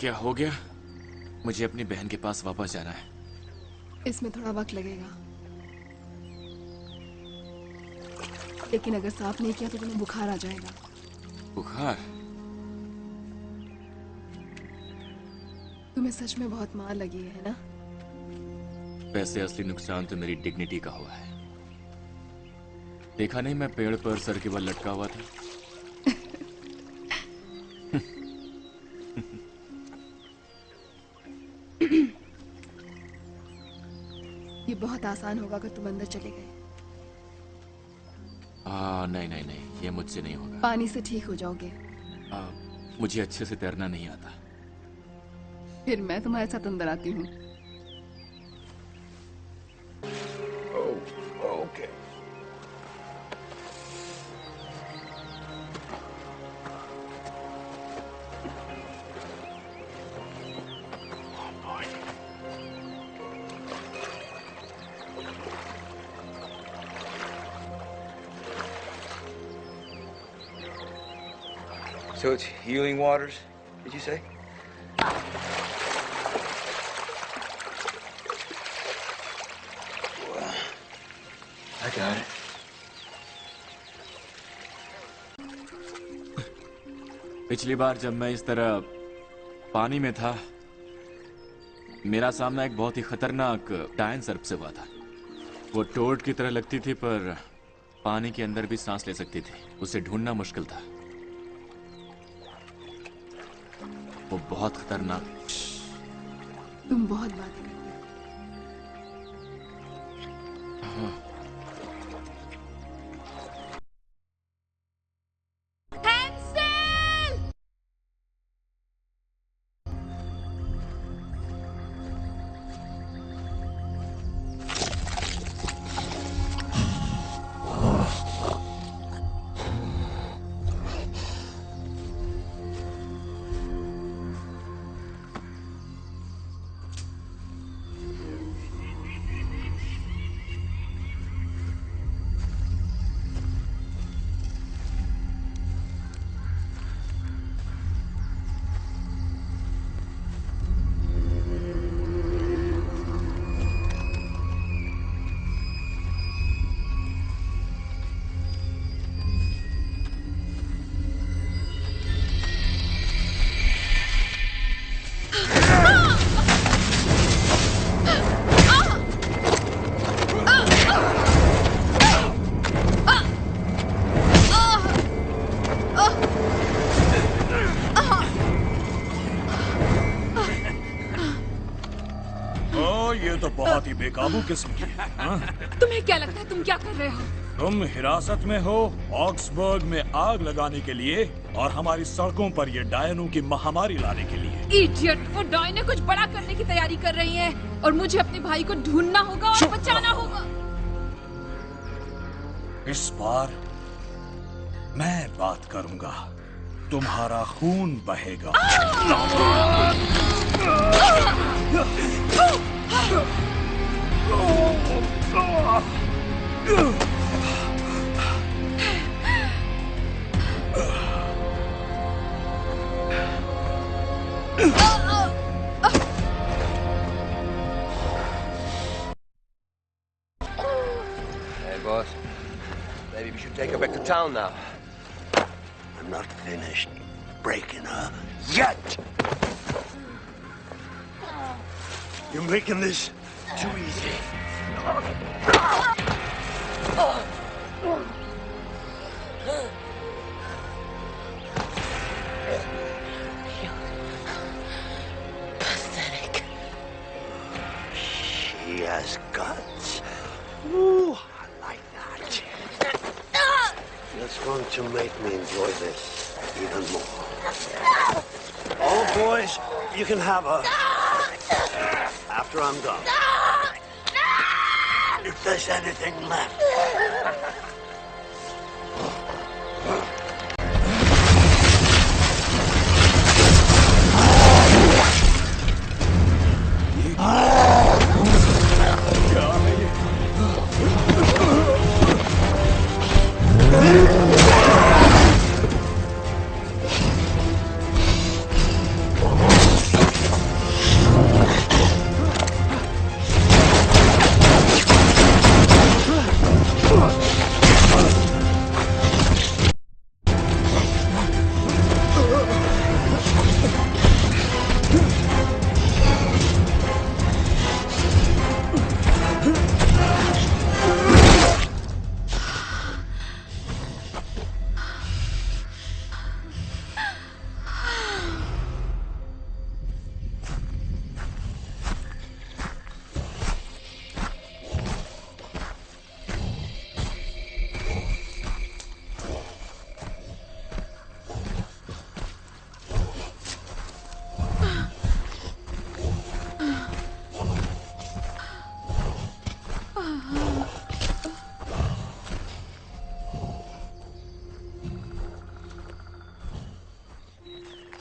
[SPEAKER 4] क्या हो गया? मुझे अपनी बहन के पास वापस जाना है।
[SPEAKER 13] इसमें थोड़ा वक्त लगेगा, लेकिन अगर साफ नहीं किया तो तुम्हें बुखार आ जाएगा।
[SPEAKER 4] बुखार?
[SPEAKER 13] तुम्हें सच में बहुत मार लगी है ना?
[SPEAKER 4] वैसे असली नुकसान तो मेरी डिग्निटी का हुआ है। देखा नहीं, मैं पेड़ पर सर के बल लटका हुआ था।
[SPEAKER 13] ये बहुत आसान होगा अगर तुम अंदर चले गए।
[SPEAKER 4] नहीं नहीं नहीं, ये मुझसे नहीं होगा।
[SPEAKER 13] पानी से ठीक हो जाओगे।
[SPEAKER 4] मुझे अच्छे से तैरना नहीं आता।
[SPEAKER 13] फिर मैं तुम्हारे साथ अंदर आती हूँ।
[SPEAKER 10] Okay. So it's healing waters, did you say? I got it.
[SPEAKER 4] पिछली बार जब मैं इस तरह पानी में था, मेरा सामना एक बहुत ही खतरनाक डायन सर्प से हुआ था। वो टोड की तरह लगती थी, पर पानी के अंदर भी सांस ले सकती थी। उसे ढूंढना मुश्किल था। वो बहुत खतरनाक।
[SPEAKER 13] तुम बहुत बातें करते हो।
[SPEAKER 1] ये तो बहुत ही बेकाबू किस्म की है। हाँ?
[SPEAKER 3] तुम्हें क्या लगता है तुम क्या कर रहे हो?
[SPEAKER 1] तुम हिरासत में हो ऑक्सबर्ग में आग लगाने के लिए और हमारी सड़कों पर ये डायनों की महामारी लाने के लिए।
[SPEAKER 3] इडियट! वो डायने कुछ बड़ा करने की तैयारी कर रही है और मुझे अपने भाई को ढूंढना होगा और बचाना होगा।
[SPEAKER 1] इस बार मैं बात करूंगा, तुम्हारा खून बहेगा।
[SPEAKER 16] Hey, boss. Maybe we should take her back to town now.
[SPEAKER 8] I'm not finished breaking her yet. You're making this too easy.
[SPEAKER 11] Pathetic.
[SPEAKER 8] She has guts. Ooh, I like that. That's going to make me enjoy this even more. Oh, boys, you can have her. After I'm done. there's anything left.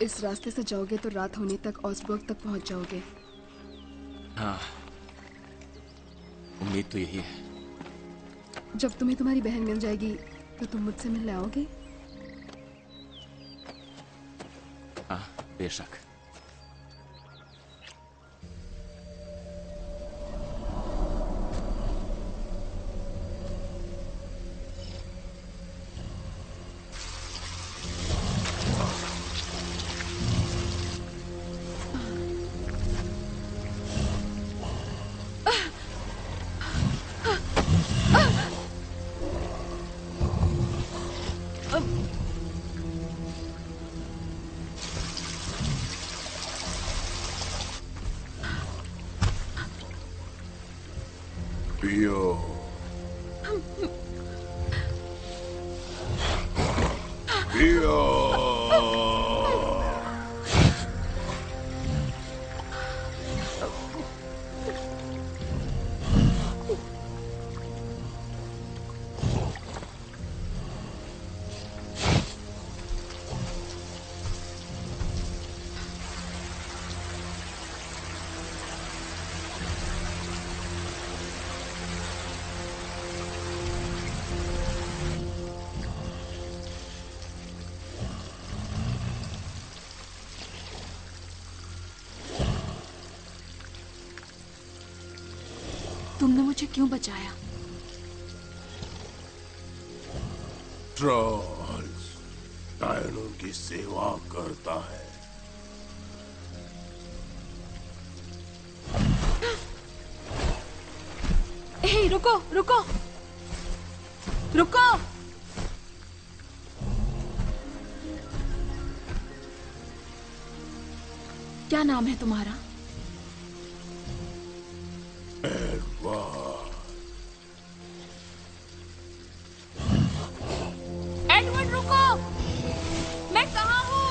[SPEAKER 13] इस रास्ते से जाओगे तो रात होने तक ऑसबर्ग तक पहुंच जाओगे।
[SPEAKER 4] हाँ, उम्मीद तो यही है।
[SPEAKER 13] जब तुम्हें तुम्हारी बहन मिल जाएगी तो तुम मुझसे मिलने आओगे?
[SPEAKER 4] हाँ, बेशक।
[SPEAKER 2] पियो। पियो।
[SPEAKER 3] तुमने मुझे क्यों बचाया?
[SPEAKER 2] ट्रॉल्स डायनों की सेवा करता है।
[SPEAKER 3] हे, रुको रुको रुको। क्या नाम है तुम्हारा? एडवर्ड, रुको। मैं कहाँ हूँ?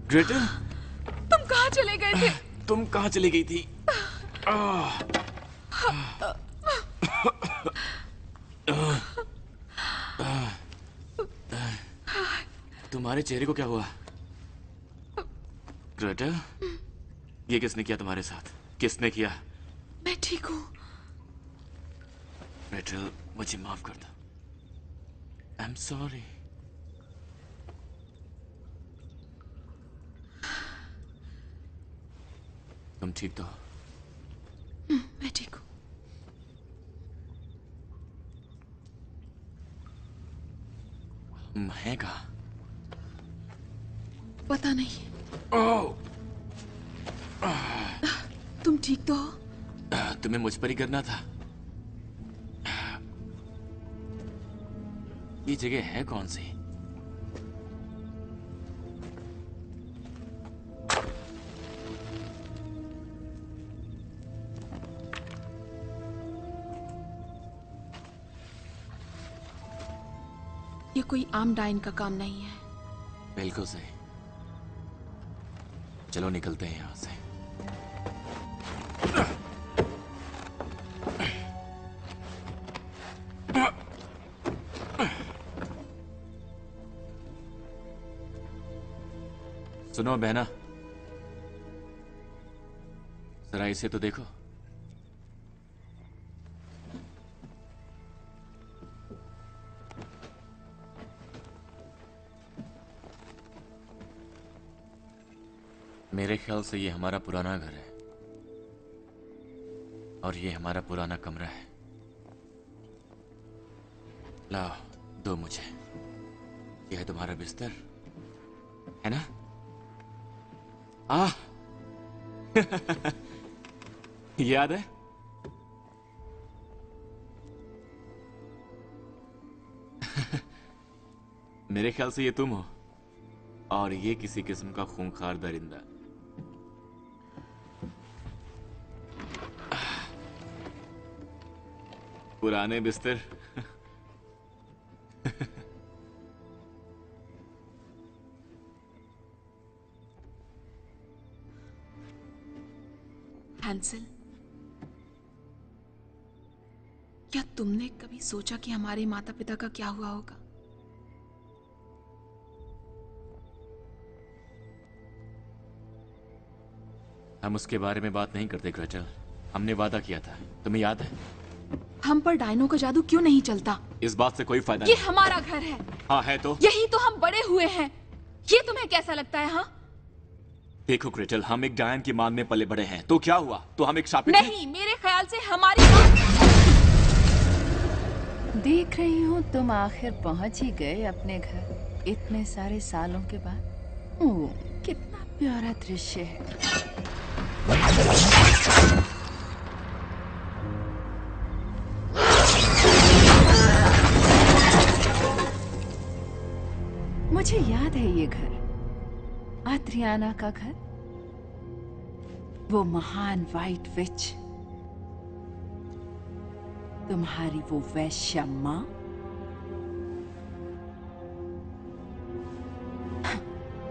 [SPEAKER 4] ग्रेटर,
[SPEAKER 3] तुम कहाँ चले गए थे?
[SPEAKER 4] तुम कहाँ चली गई थी? तुम्हारे चेहरे को क्या हुआ? ग्रेटा, ये किसने किया तुम्हारे साथ? किसने किया?
[SPEAKER 3] मैं ठीक हूँ।
[SPEAKER 4] ग्रेटल, मुझे माफ कर दो। I am sorry. तुम ठीक तो हो?
[SPEAKER 3] मैं ठीक हूँ।
[SPEAKER 4] हम हैं कहाँ?
[SPEAKER 3] पता नहीं।
[SPEAKER 4] ओह!
[SPEAKER 3] तुम ठीक तो हो?
[SPEAKER 4] तुम्हें मुझ पर ही करना था। ये जगह है कौन सी?
[SPEAKER 3] ये कोई आम डायन का काम नहीं है।
[SPEAKER 4] बिल्कुल सही। चलो निकलते हैं यहाँ से। सुनो बहना, जरा इसे तो देखो। मेरे ख्याल से ये हमारा पुराना घर है और ये हमारा पुराना कमरा है। लाओ, दो मुझे। यह है तुम्हारा बिस्तर, है ना? याद है? मेरे ख्याल से ये तुम हो और ये किसी किस्म का खूंखार दरिंदा। पुराने बिस्तर।
[SPEAKER 3] हैंसल, क्या तुमने कभी सोचा कि हमारे माता पिता का क्या हुआ होगा?
[SPEAKER 4] हम उसके बारे में बात नहीं करते ग्रेटल। हमने वादा किया था, तुम्हें याद है?
[SPEAKER 3] हम पर डायनो का जादू क्यों नहीं चलता?
[SPEAKER 4] इस बात से कोई फायदा
[SPEAKER 3] ये
[SPEAKER 4] नहीं।
[SPEAKER 3] हमारा घर है।
[SPEAKER 4] हाँ है तो?
[SPEAKER 3] यही तो हम बड़े हुए हैं। ये तुम्हें कैसा लगता है? हाँ,
[SPEAKER 4] देखो ग्रेटल, हम एक डायन की मान में पले बड़े हैं, तो क्या हुआ? तो हम एक शापित
[SPEAKER 3] नहीं, मेरे ख्याल से हमारी
[SPEAKER 9] देख रही हूँ तुम आखिर पहुंच ही गए अपने घर इतने सारे सालों के बाद। ओह, कितना प्यारा दृश्य है। मुझे याद है ये घर, आद्रियाना का घर, वो महान व्हाइट विच, तुम्हारी वो वैश्य माँ।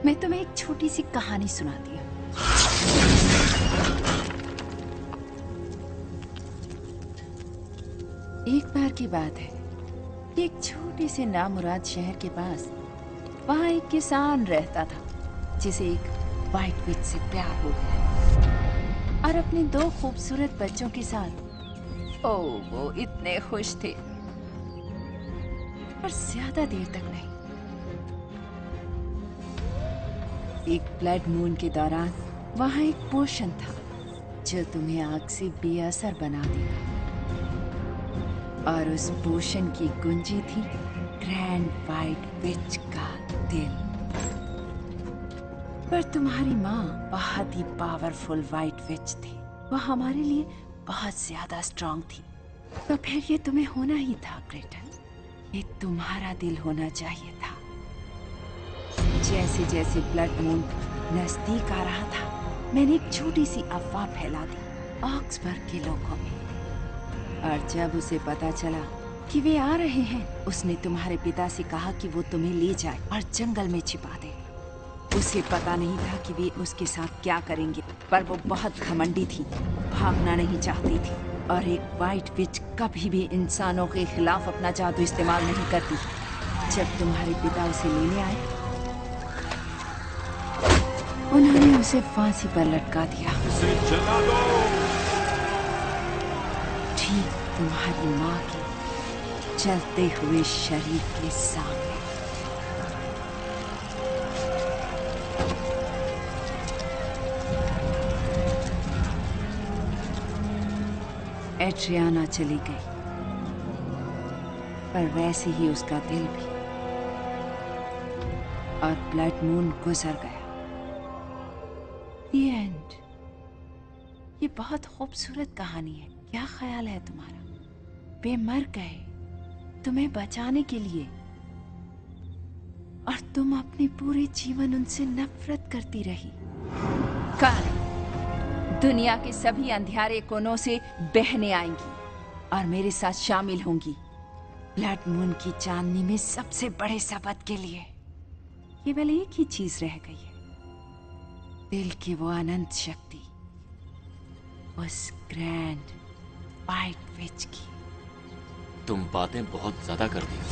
[SPEAKER 9] मैं तुम्हें एक छोटी सी कहानी सुनाती हूँ। एक बार की बात है, एक छोटे से नामुराद शहर के पास वहां एक किसान रहता था जिसे एक व्हाइट विच से प्यार हो गया और अपने दो खूबसूरत बच्चों के साथ ओह वो इतने खुश थे, पर ज्यादा देर तक नहीं। एक ब्लड मून के दौरान वहां एक पोशन था जो तुम्हें आग से बेअसर बना देगा, और उस पोशन की कुंजी थी ग्रैंड व्हाइट विच का दिल। पर तुम्हारी माँ बहुत ही पावरफुल व्हाइट विच थी, वो हमारे लिए बहुत ज्यादा स्ट्रांग थी। तो फिर ये तुम्हें होना ही था ग्रेटल, ये तुम्हारा दिल होना चाहिए था। जैसे जैसे ब्लड मून नजदीक आ रहा था, मैंने एक छोटी सी अफवाह फैला दी ऑक्सफर्ड के लोगों में, और जब उसे पता चला कि वे आ रहे हैं, उसने तुम्हारे पिता से कहा कि वो तुम्हें ले जाए और जंगल में छिपा दे। उसे पता नहीं था कि वे उसके साथ क्या करेंगे, पर वो बहुत घमंडी थी, भागना नहीं चाहती थी। और एक व्हाइट विच कभी भी इंसानों के खिलाफ अपना जादू इस्तेमाल नहीं करती। जब तुम्हारे पिता उसे लेने आए, उन्होंने उसे फांसी पर लटका दिया।
[SPEAKER 1] इसे जला दो।
[SPEAKER 9] ठीक तुम्हारी माँ के चलते हुए शरीर के सामने। एट्रियाना चली गई, पर वैसे ही उसका दिल भी। और ब्लड मून गुजर गया। The end। ये बहुत खूबसूरत कहानी है। क्या ख्याल है तुम्हारा? वे मर गए तुम्हें बचाने के लिए, और तुम अपने पूरे जीवन उनसे नफरत करती रही। कल दुनिया के सभी अंधियारे कोनों से बहनें आएंगी और मेरे साथ शामिल होंगी ब्लड मून की चांदनी में सबसे बड़े शपथ के लिए। केवल एक ही चीज रह गई है, दिल की वो अनंत शक्ति, उस ग्रैंड व्हाइट विच की।
[SPEAKER 4] तुम बातें बहुत ज्यादा करती हो।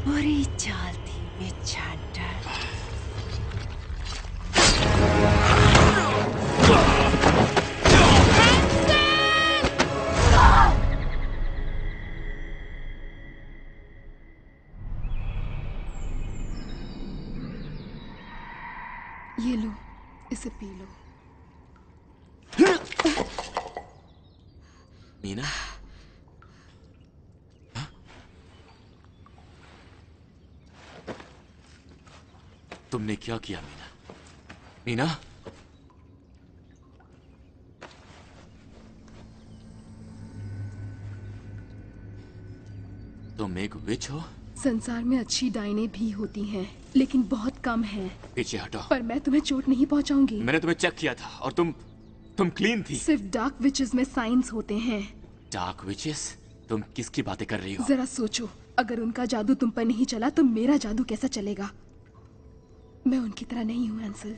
[SPEAKER 9] बुरी चाल थी विचांडर।
[SPEAKER 13] ये लो, इसे पी लो।
[SPEAKER 4] मीना, तुमने क्या किया मीना? मीना, तुम एक विच हो?
[SPEAKER 13] संसार में अच्छी डाइनें भी होती हैं, लेकिन बहुत कम हैं।
[SPEAKER 4] पीछे हटो।
[SPEAKER 13] पर मैं तुम्हें चोट नहीं पहुंचाऊंगी।
[SPEAKER 4] मैंने तुम्हें चेक किया था और तुम क्लीन थी।
[SPEAKER 13] सिर्फ डार्क विचेस में साइंस होते हैं।
[SPEAKER 4] Dark witches? तुम किसकी बातें कर रही हो?
[SPEAKER 13] जरा सोचो, अगर उनका जादू तुम पर नहीं चला तो मेरा जादू कैसा चलेगा? मैं उनकी तरह नहीं हूं हैंसल।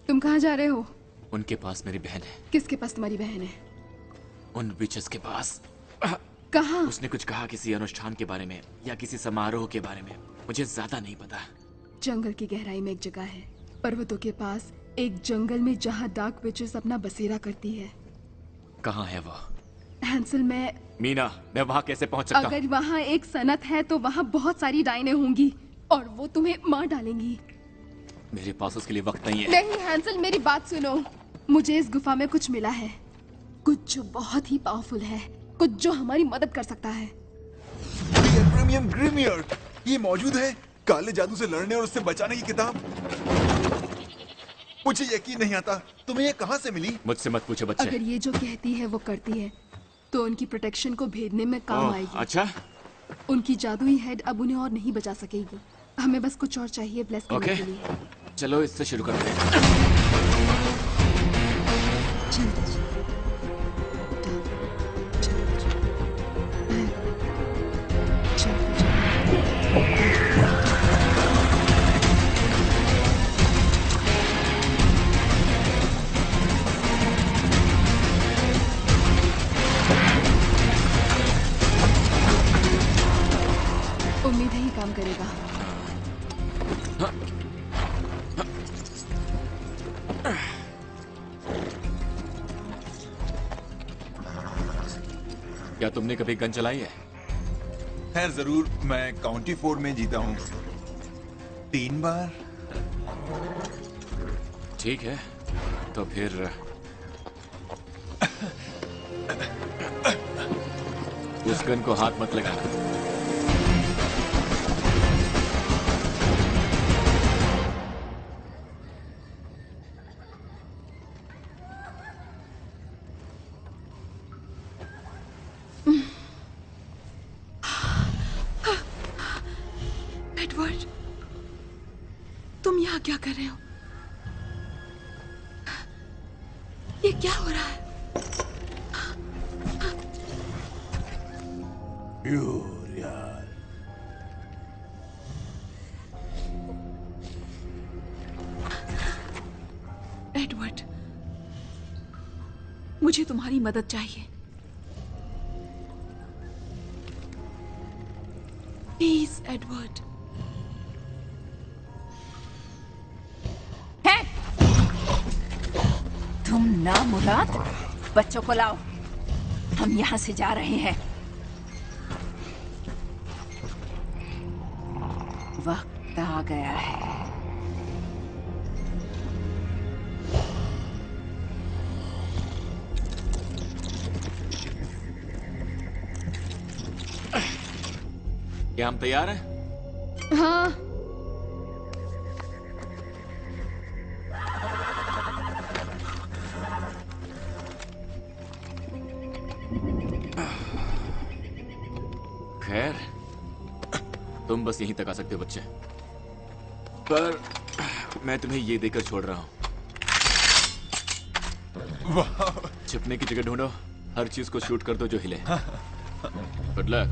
[SPEAKER 13] तुम कहाँ जा रहे हो?
[SPEAKER 4] उनके पास मेरी बहन है।
[SPEAKER 13] किसके पास तुम्हारी बहन है?
[SPEAKER 4] उन विचेस के पास।
[SPEAKER 13] कहाँ?
[SPEAKER 4] उसने कुछ कहा किसी अनुष्ठान के बारे में या किसी समारोह के बारे में, मुझे ज्यादा नहीं पता।
[SPEAKER 13] जंगल की गहराई में एक जगह है, पर्वतों के पास एक जंगल में, जहाँ डार्क विचेस अपना बसेरा करती है।
[SPEAKER 4] कहाँ है वो?
[SPEAKER 13] हैंसल,
[SPEAKER 4] मीना, मैं वहाँ कैसे पहुँच सकता हूँ?
[SPEAKER 13] अगर वहाँ एक सनत है तो वहाँ बहुत सारी डाइनें होंगी और वो तुम्हें मार डालेंगी।
[SPEAKER 4] मेरे पास उसके लिए वक्त नहीं है।
[SPEAKER 13] नहीं हैंसल, मेरी बात सुनो। मुझे इस गुफा में कुछ मिला है, कुछ जो बहुत ही पावरफुल है, कुछ जो हमारी मदद कर सकता है।
[SPEAKER 6] प्रीमियम ग्रीमियर, ये मौजूद है। काले जादू से लड़ने और उससे बचाने की किताब। मुझे यकीन नहीं आता, तुम्हें ये कहाँ से मिली?
[SPEAKER 4] मुझसे मत पूछो बच्चे।
[SPEAKER 13] अगर ये जो कहती है वो करती है तो उनकी प्रोटेक्शन को भेदने में काम आएगी।
[SPEAKER 4] अच्छा?
[SPEAKER 13] उनकी जादुई हेड अब उन्हें और नहीं बचा सकेगी। हमें बस कुछ और चाहिए ब्लेस करने के लिए।
[SPEAKER 4] चलो इससे शुरू करते हैं।
[SPEAKER 13] उम्मीद है ये काम करेगा।
[SPEAKER 4] क्या तुमने कभी गन चलाई है?
[SPEAKER 6] खैर जरूर, मैं काउंटी 4 में जीता हूँ 3 बार।
[SPEAKER 4] ठीक है, तो फिर उस गन को हाथ मत लगाना।
[SPEAKER 3] क्या कर रहे हो? ये क्या हो रहा है? एडवर्ड, मुझे तुम्हारी मदद चाहिए। Please Edward.
[SPEAKER 9] है? तुम ना मुराद, बच्चों को लाओ, हम यहां से जा रहे हैं। वक्त आ गया है।
[SPEAKER 4] क्या हम तैयार हैं?
[SPEAKER 13] हाँ।
[SPEAKER 4] खैर, तुम बस यहीं तक आ सकते हो बच्चे, पर मैं तुम्हें ये देकर छोड़ रहा हूं। छिपने की जगह ढूंढो, हर चीज को शूट कर दो जो हिले। Good luck.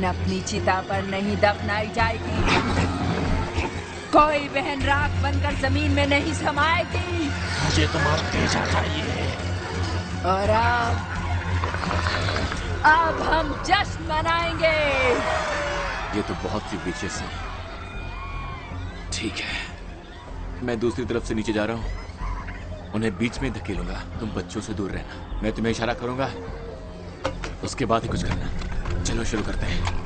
[SPEAKER 9] अपनी चिता पर नहीं दफनाई जाएगी, कोई बहन राख बनकर जमीन में नहीं समाएगी।
[SPEAKER 5] मुझे तुम्हारा तेजा चाहिए।
[SPEAKER 9] और अब हम जश्न मनाएंगे।
[SPEAKER 4] ये तो बहुत सी बीचेस हैं। ठीक है, मैं दूसरी तरफ से नीचे जा रहा हूँ, उन्हें बीच में धकेलूंगा। तुम बच्चों से दूर रहना, मैं तुम्हें इशारा करूंगा, उसके बाद ही कुछ करना। चलो शुरू करते हैं।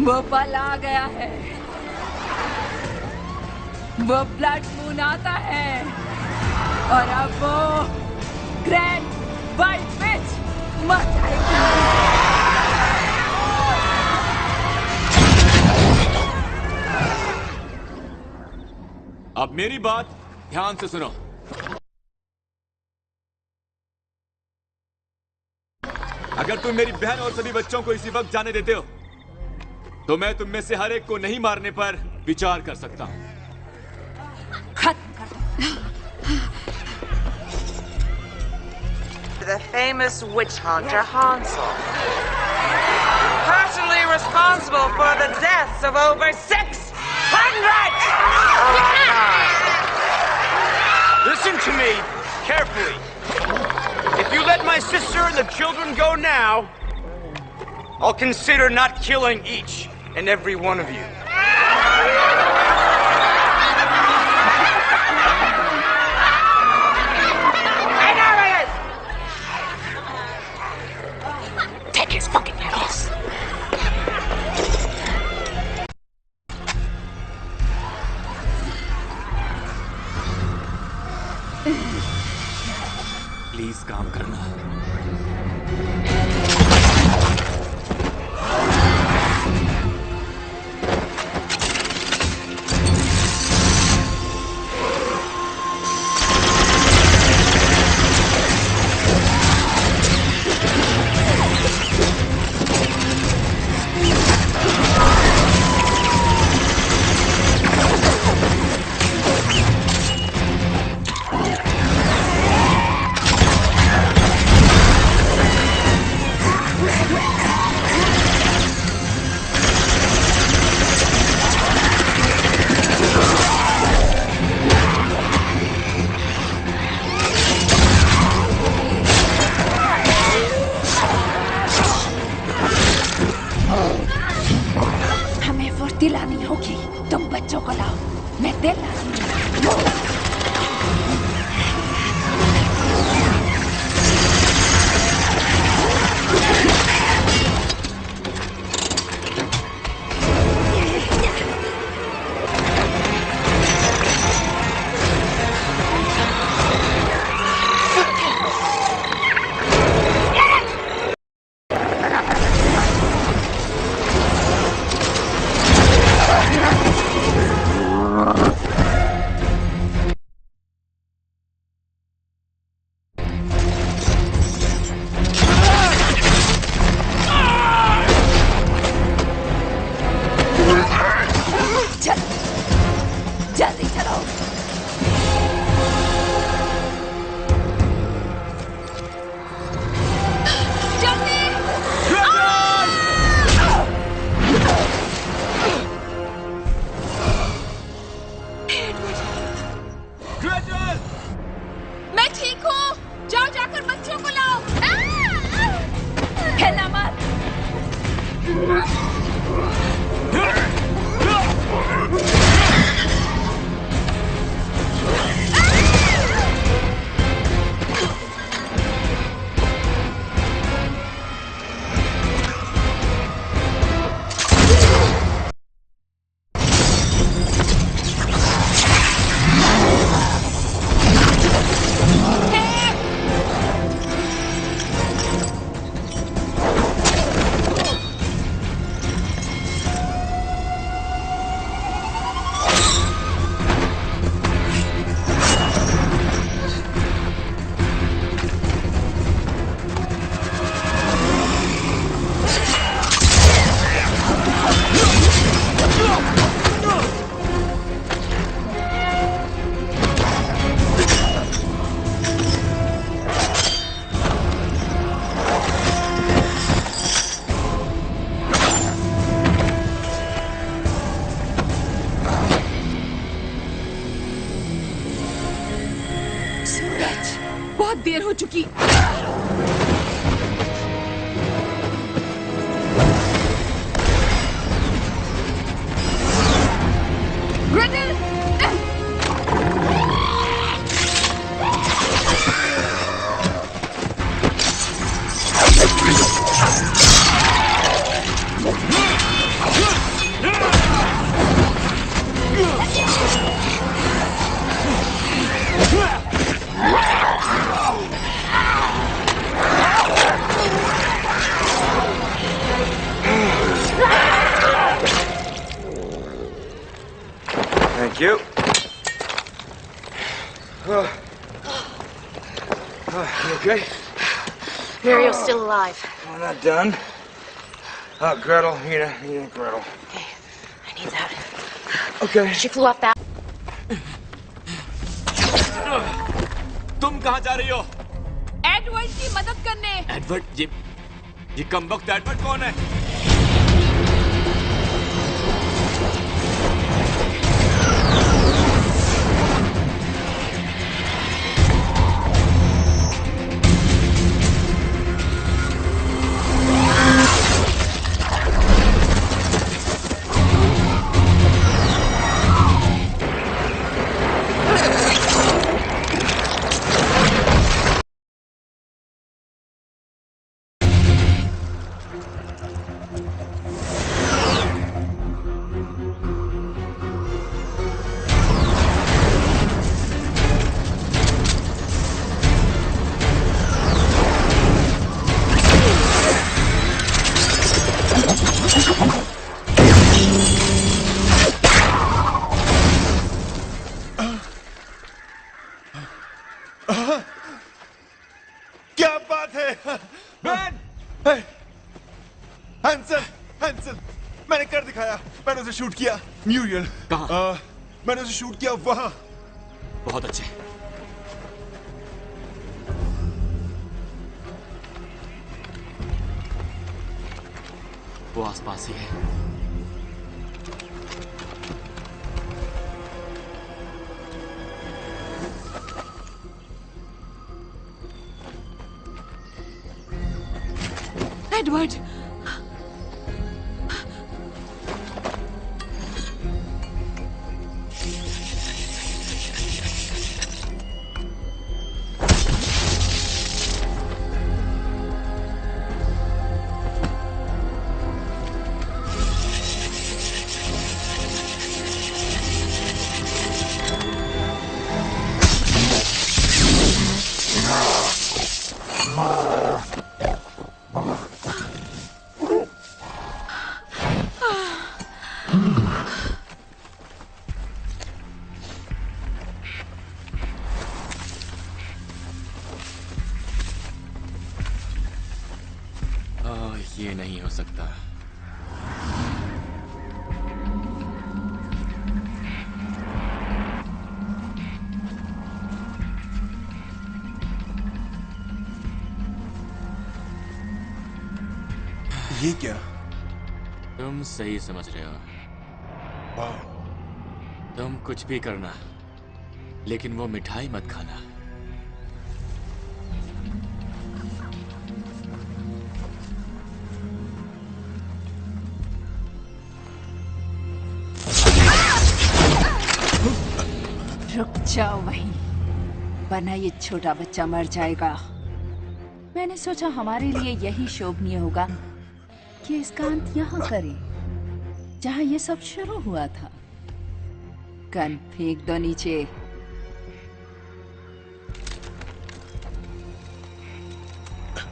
[SPEAKER 9] वो पल आ गया है, वो ब्लड मून आता है, और अब वो ग्रैंड वाइट विच मर जाएगी।
[SPEAKER 4] अब मेरी बात ध्यान से सुनो। अगर तुम मेरी बहन और सभी बच्चों को इसी वक्त जाने देते हो, तो मैं तुम में से हर एक को नहीं मारने पर विचार कर सकता हूं।
[SPEAKER 17] The famous witch hunter Hansel, personally responsible for the deaths of over 600!
[SPEAKER 10] Listen to me carefully. If you let my sister and the children go now, I'll consider not killing each and every one of you.
[SPEAKER 11] Take his fucking head off.
[SPEAKER 4] Please काम करना।
[SPEAKER 3] बहुत देर हो चुकी। Gretel!
[SPEAKER 10] Thank you. You okay?
[SPEAKER 11] Muriel's still alive.
[SPEAKER 10] We're not done. Gretel, Nina, Gretel.
[SPEAKER 11] Okay, I need that.
[SPEAKER 10] Okay.
[SPEAKER 11] She flew up that.
[SPEAKER 4] तुम कहाँ जा रही हो?
[SPEAKER 3] एडवर्ड की मदद करने।
[SPEAKER 4] एडवर्ड, ये कमबख्त एडवर्ड कौन है?
[SPEAKER 6] क्या बात है?
[SPEAKER 1] Ben!
[SPEAKER 6] हैंसन, मैंने कर दिखाया। मैंने उसे शूट किया। म्यूरियल।
[SPEAKER 4] कहाँ?
[SPEAKER 6] मैंने उसे शूट किया वहां।
[SPEAKER 4] बहुत अच्छे। वो आसपास ही है।
[SPEAKER 3] एडवर्ड!
[SPEAKER 4] ये नहीं हो सकता।
[SPEAKER 6] ये क्या?
[SPEAKER 4] तुम सही समझ रहे हो। तुम कुछ भी करना, लेकिन वो मिठाई मत खाना।
[SPEAKER 9] रुक जाओ वहीं, वरना ये छोटा बच्चा मर जाएगा। मैंने सोचा हमारे लिए यही शोभनीय होगा कि इसका अंत यहाँ करें, जहाँ ये सब शुरू हुआ था। गन फेंक दो नीचे।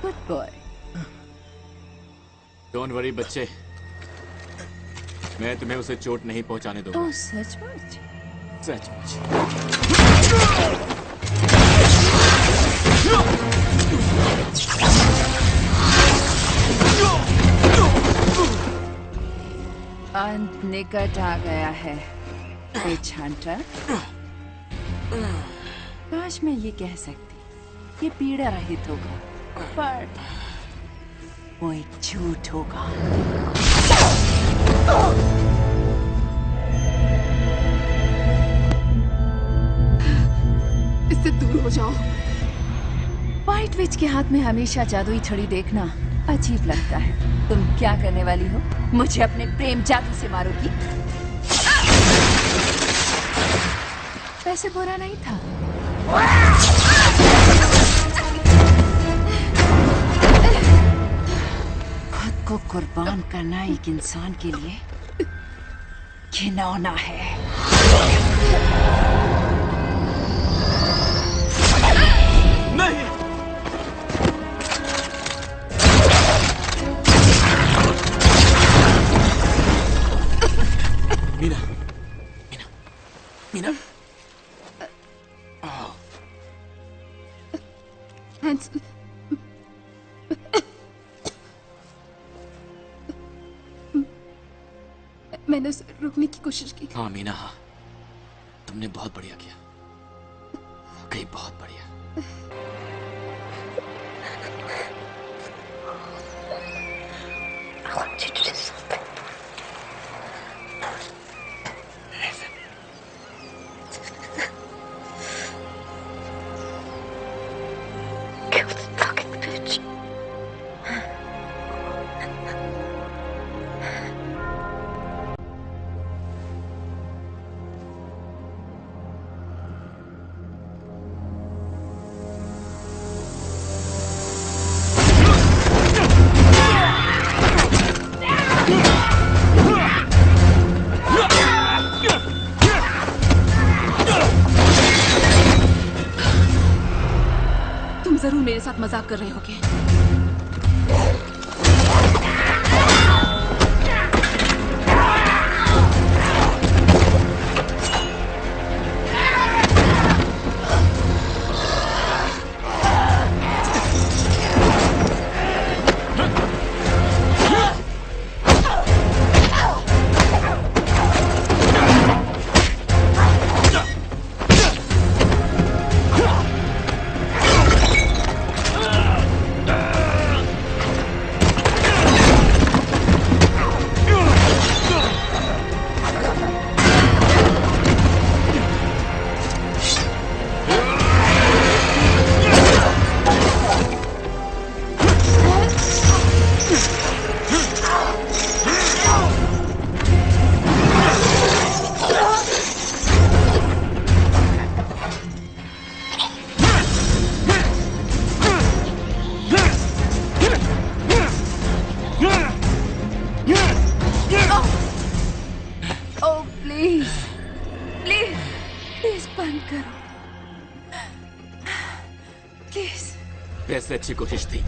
[SPEAKER 9] Good boy.
[SPEAKER 4] डोंट वरी बच्चे, मैं तुम्हें उसे चोट नहीं पहुंचाने दूंगा।
[SPEAKER 9] ओह सचमुच?
[SPEAKER 4] सचमुच।
[SPEAKER 9] अंत निकट आ गया है विच हंटर। काश मैं ये कह सकती, ये पीड़ा रहित होगा, पर वो एक झूठ होगा।
[SPEAKER 13] इससे दूर हो जाओ।
[SPEAKER 9] नाइट विच के हाथ में हमेशा जादुई छड़ी देखना अजीब लगता है। तुम क्या करने वाली हो? मुझे अपने प्रेम जादू से मारोगी? वैसे बुरा नहीं था। खुद को कुर्बान करना एक इंसान के लिए घिनौना है।
[SPEAKER 4] नहीं। मीना, मीना, मीना।
[SPEAKER 13] हैंसल, मैंने उसे रोकने की कोशिश की।
[SPEAKER 4] हाँ मीना, हाँ, तुमने बहुत बढ़िया किया, कहीं बहुत बढ़िया।
[SPEAKER 11] I want you to do something. Kill the fucking bitch.
[SPEAKER 3] तुम जरूर मेरे साथ मजाक कर रहे होगे।
[SPEAKER 9] ओह प्लीज, प्लीज, प्लीज बंद करो, प्लीज।
[SPEAKER 4] वैसे अच्छी कोशिश थी।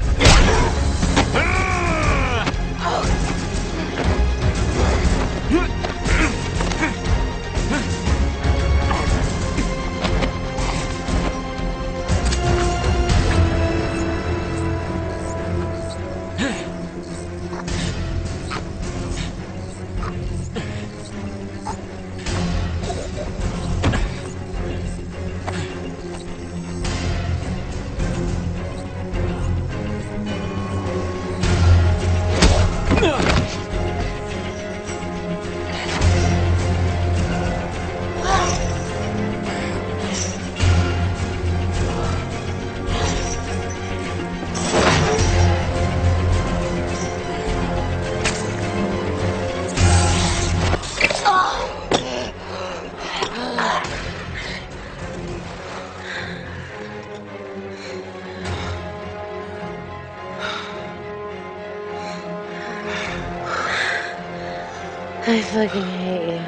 [SPEAKER 11] I fucking hate you.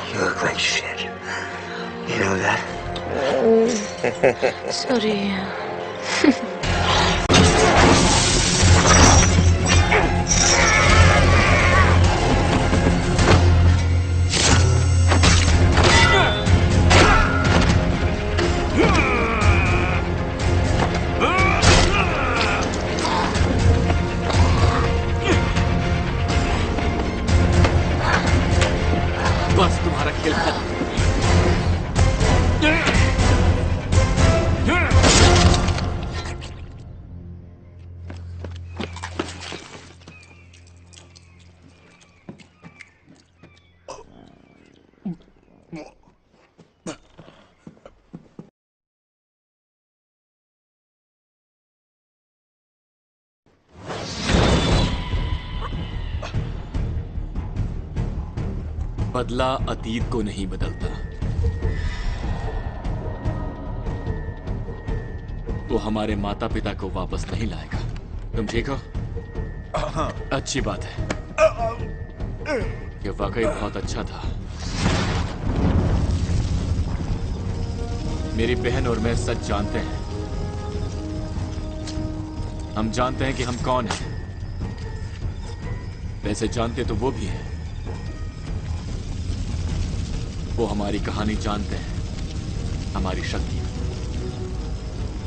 [SPEAKER 8] You look like shit. You know that?
[SPEAKER 11] So do you.
[SPEAKER 4] बस तुम्हारा खेल खत्म। बदला अतीत को नहीं बदलता, वो हमारे माता पिता को वापस नहीं लाएगा। तुम ठीक हो? अच्छी बात है। ये वाकई बहुत अच्छा था। मेरी बहन और मैं सच जानते हैं। हम जानते हैं कि हम कौन हैं। वैसे जानते तो वो भी हैं। वो हमारी कहानी जानते हैं, हमारी शक्ति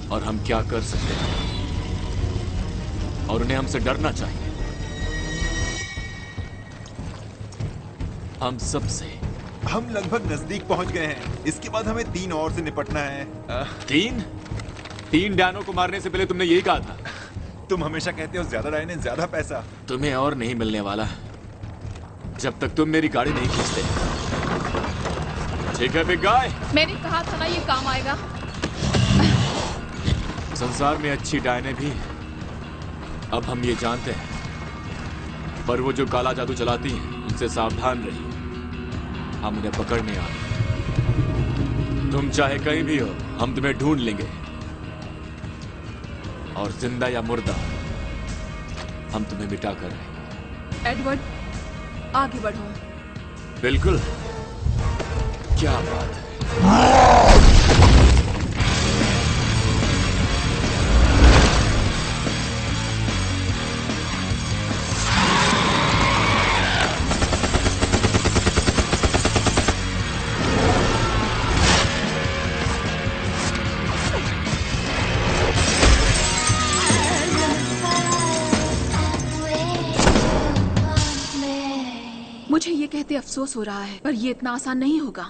[SPEAKER 4] और हम क्या कर सकते हैं, और उन्हें हमसे डरना चाहिए। हम सबसे।
[SPEAKER 6] हम लगभग नजदीक पहुंच गए हैं। इसके बाद हमें 3 और से निपटना है।
[SPEAKER 4] 3 डायनों को मारने से पहले तुमने यही कहा था।
[SPEAKER 6] तुम हमेशा कहते हो ज्यादा डायने ज्यादा पैसा।
[SPEAKER 4] तुम्हें और नहीं मिलने वाला जब तक तुम मेरी गाड़ी नहीं खींचते। ठीक है बिग गाय?
[SPEAKER 3] मैंने कहा था ना ये काम आएगा।
[SPEAKER 4] संसार में अच्छी डायने भी हैं। अब हम ये जानते हैं, पर वो जो काला जादू चलाती हैं उनसे सावधान रहिए। हम उन्हें पकड़ने आए। तुम चाहे कहीं भी हो, हम तुम्हें ढूंढ लेंगे, और जिंदा या मुर्दा हम तुम्हें मिटा कर रहेंगे।
[SPEAKER 3] एडवर्ड, आगे बढ़ो।
[SPEAKER 4] बिल्कुल। क्या बात है।
[SPEAKER 3] मुझे ये कहते अफसोस हो रहा है, पर ये इतना आसान नहीं होगा।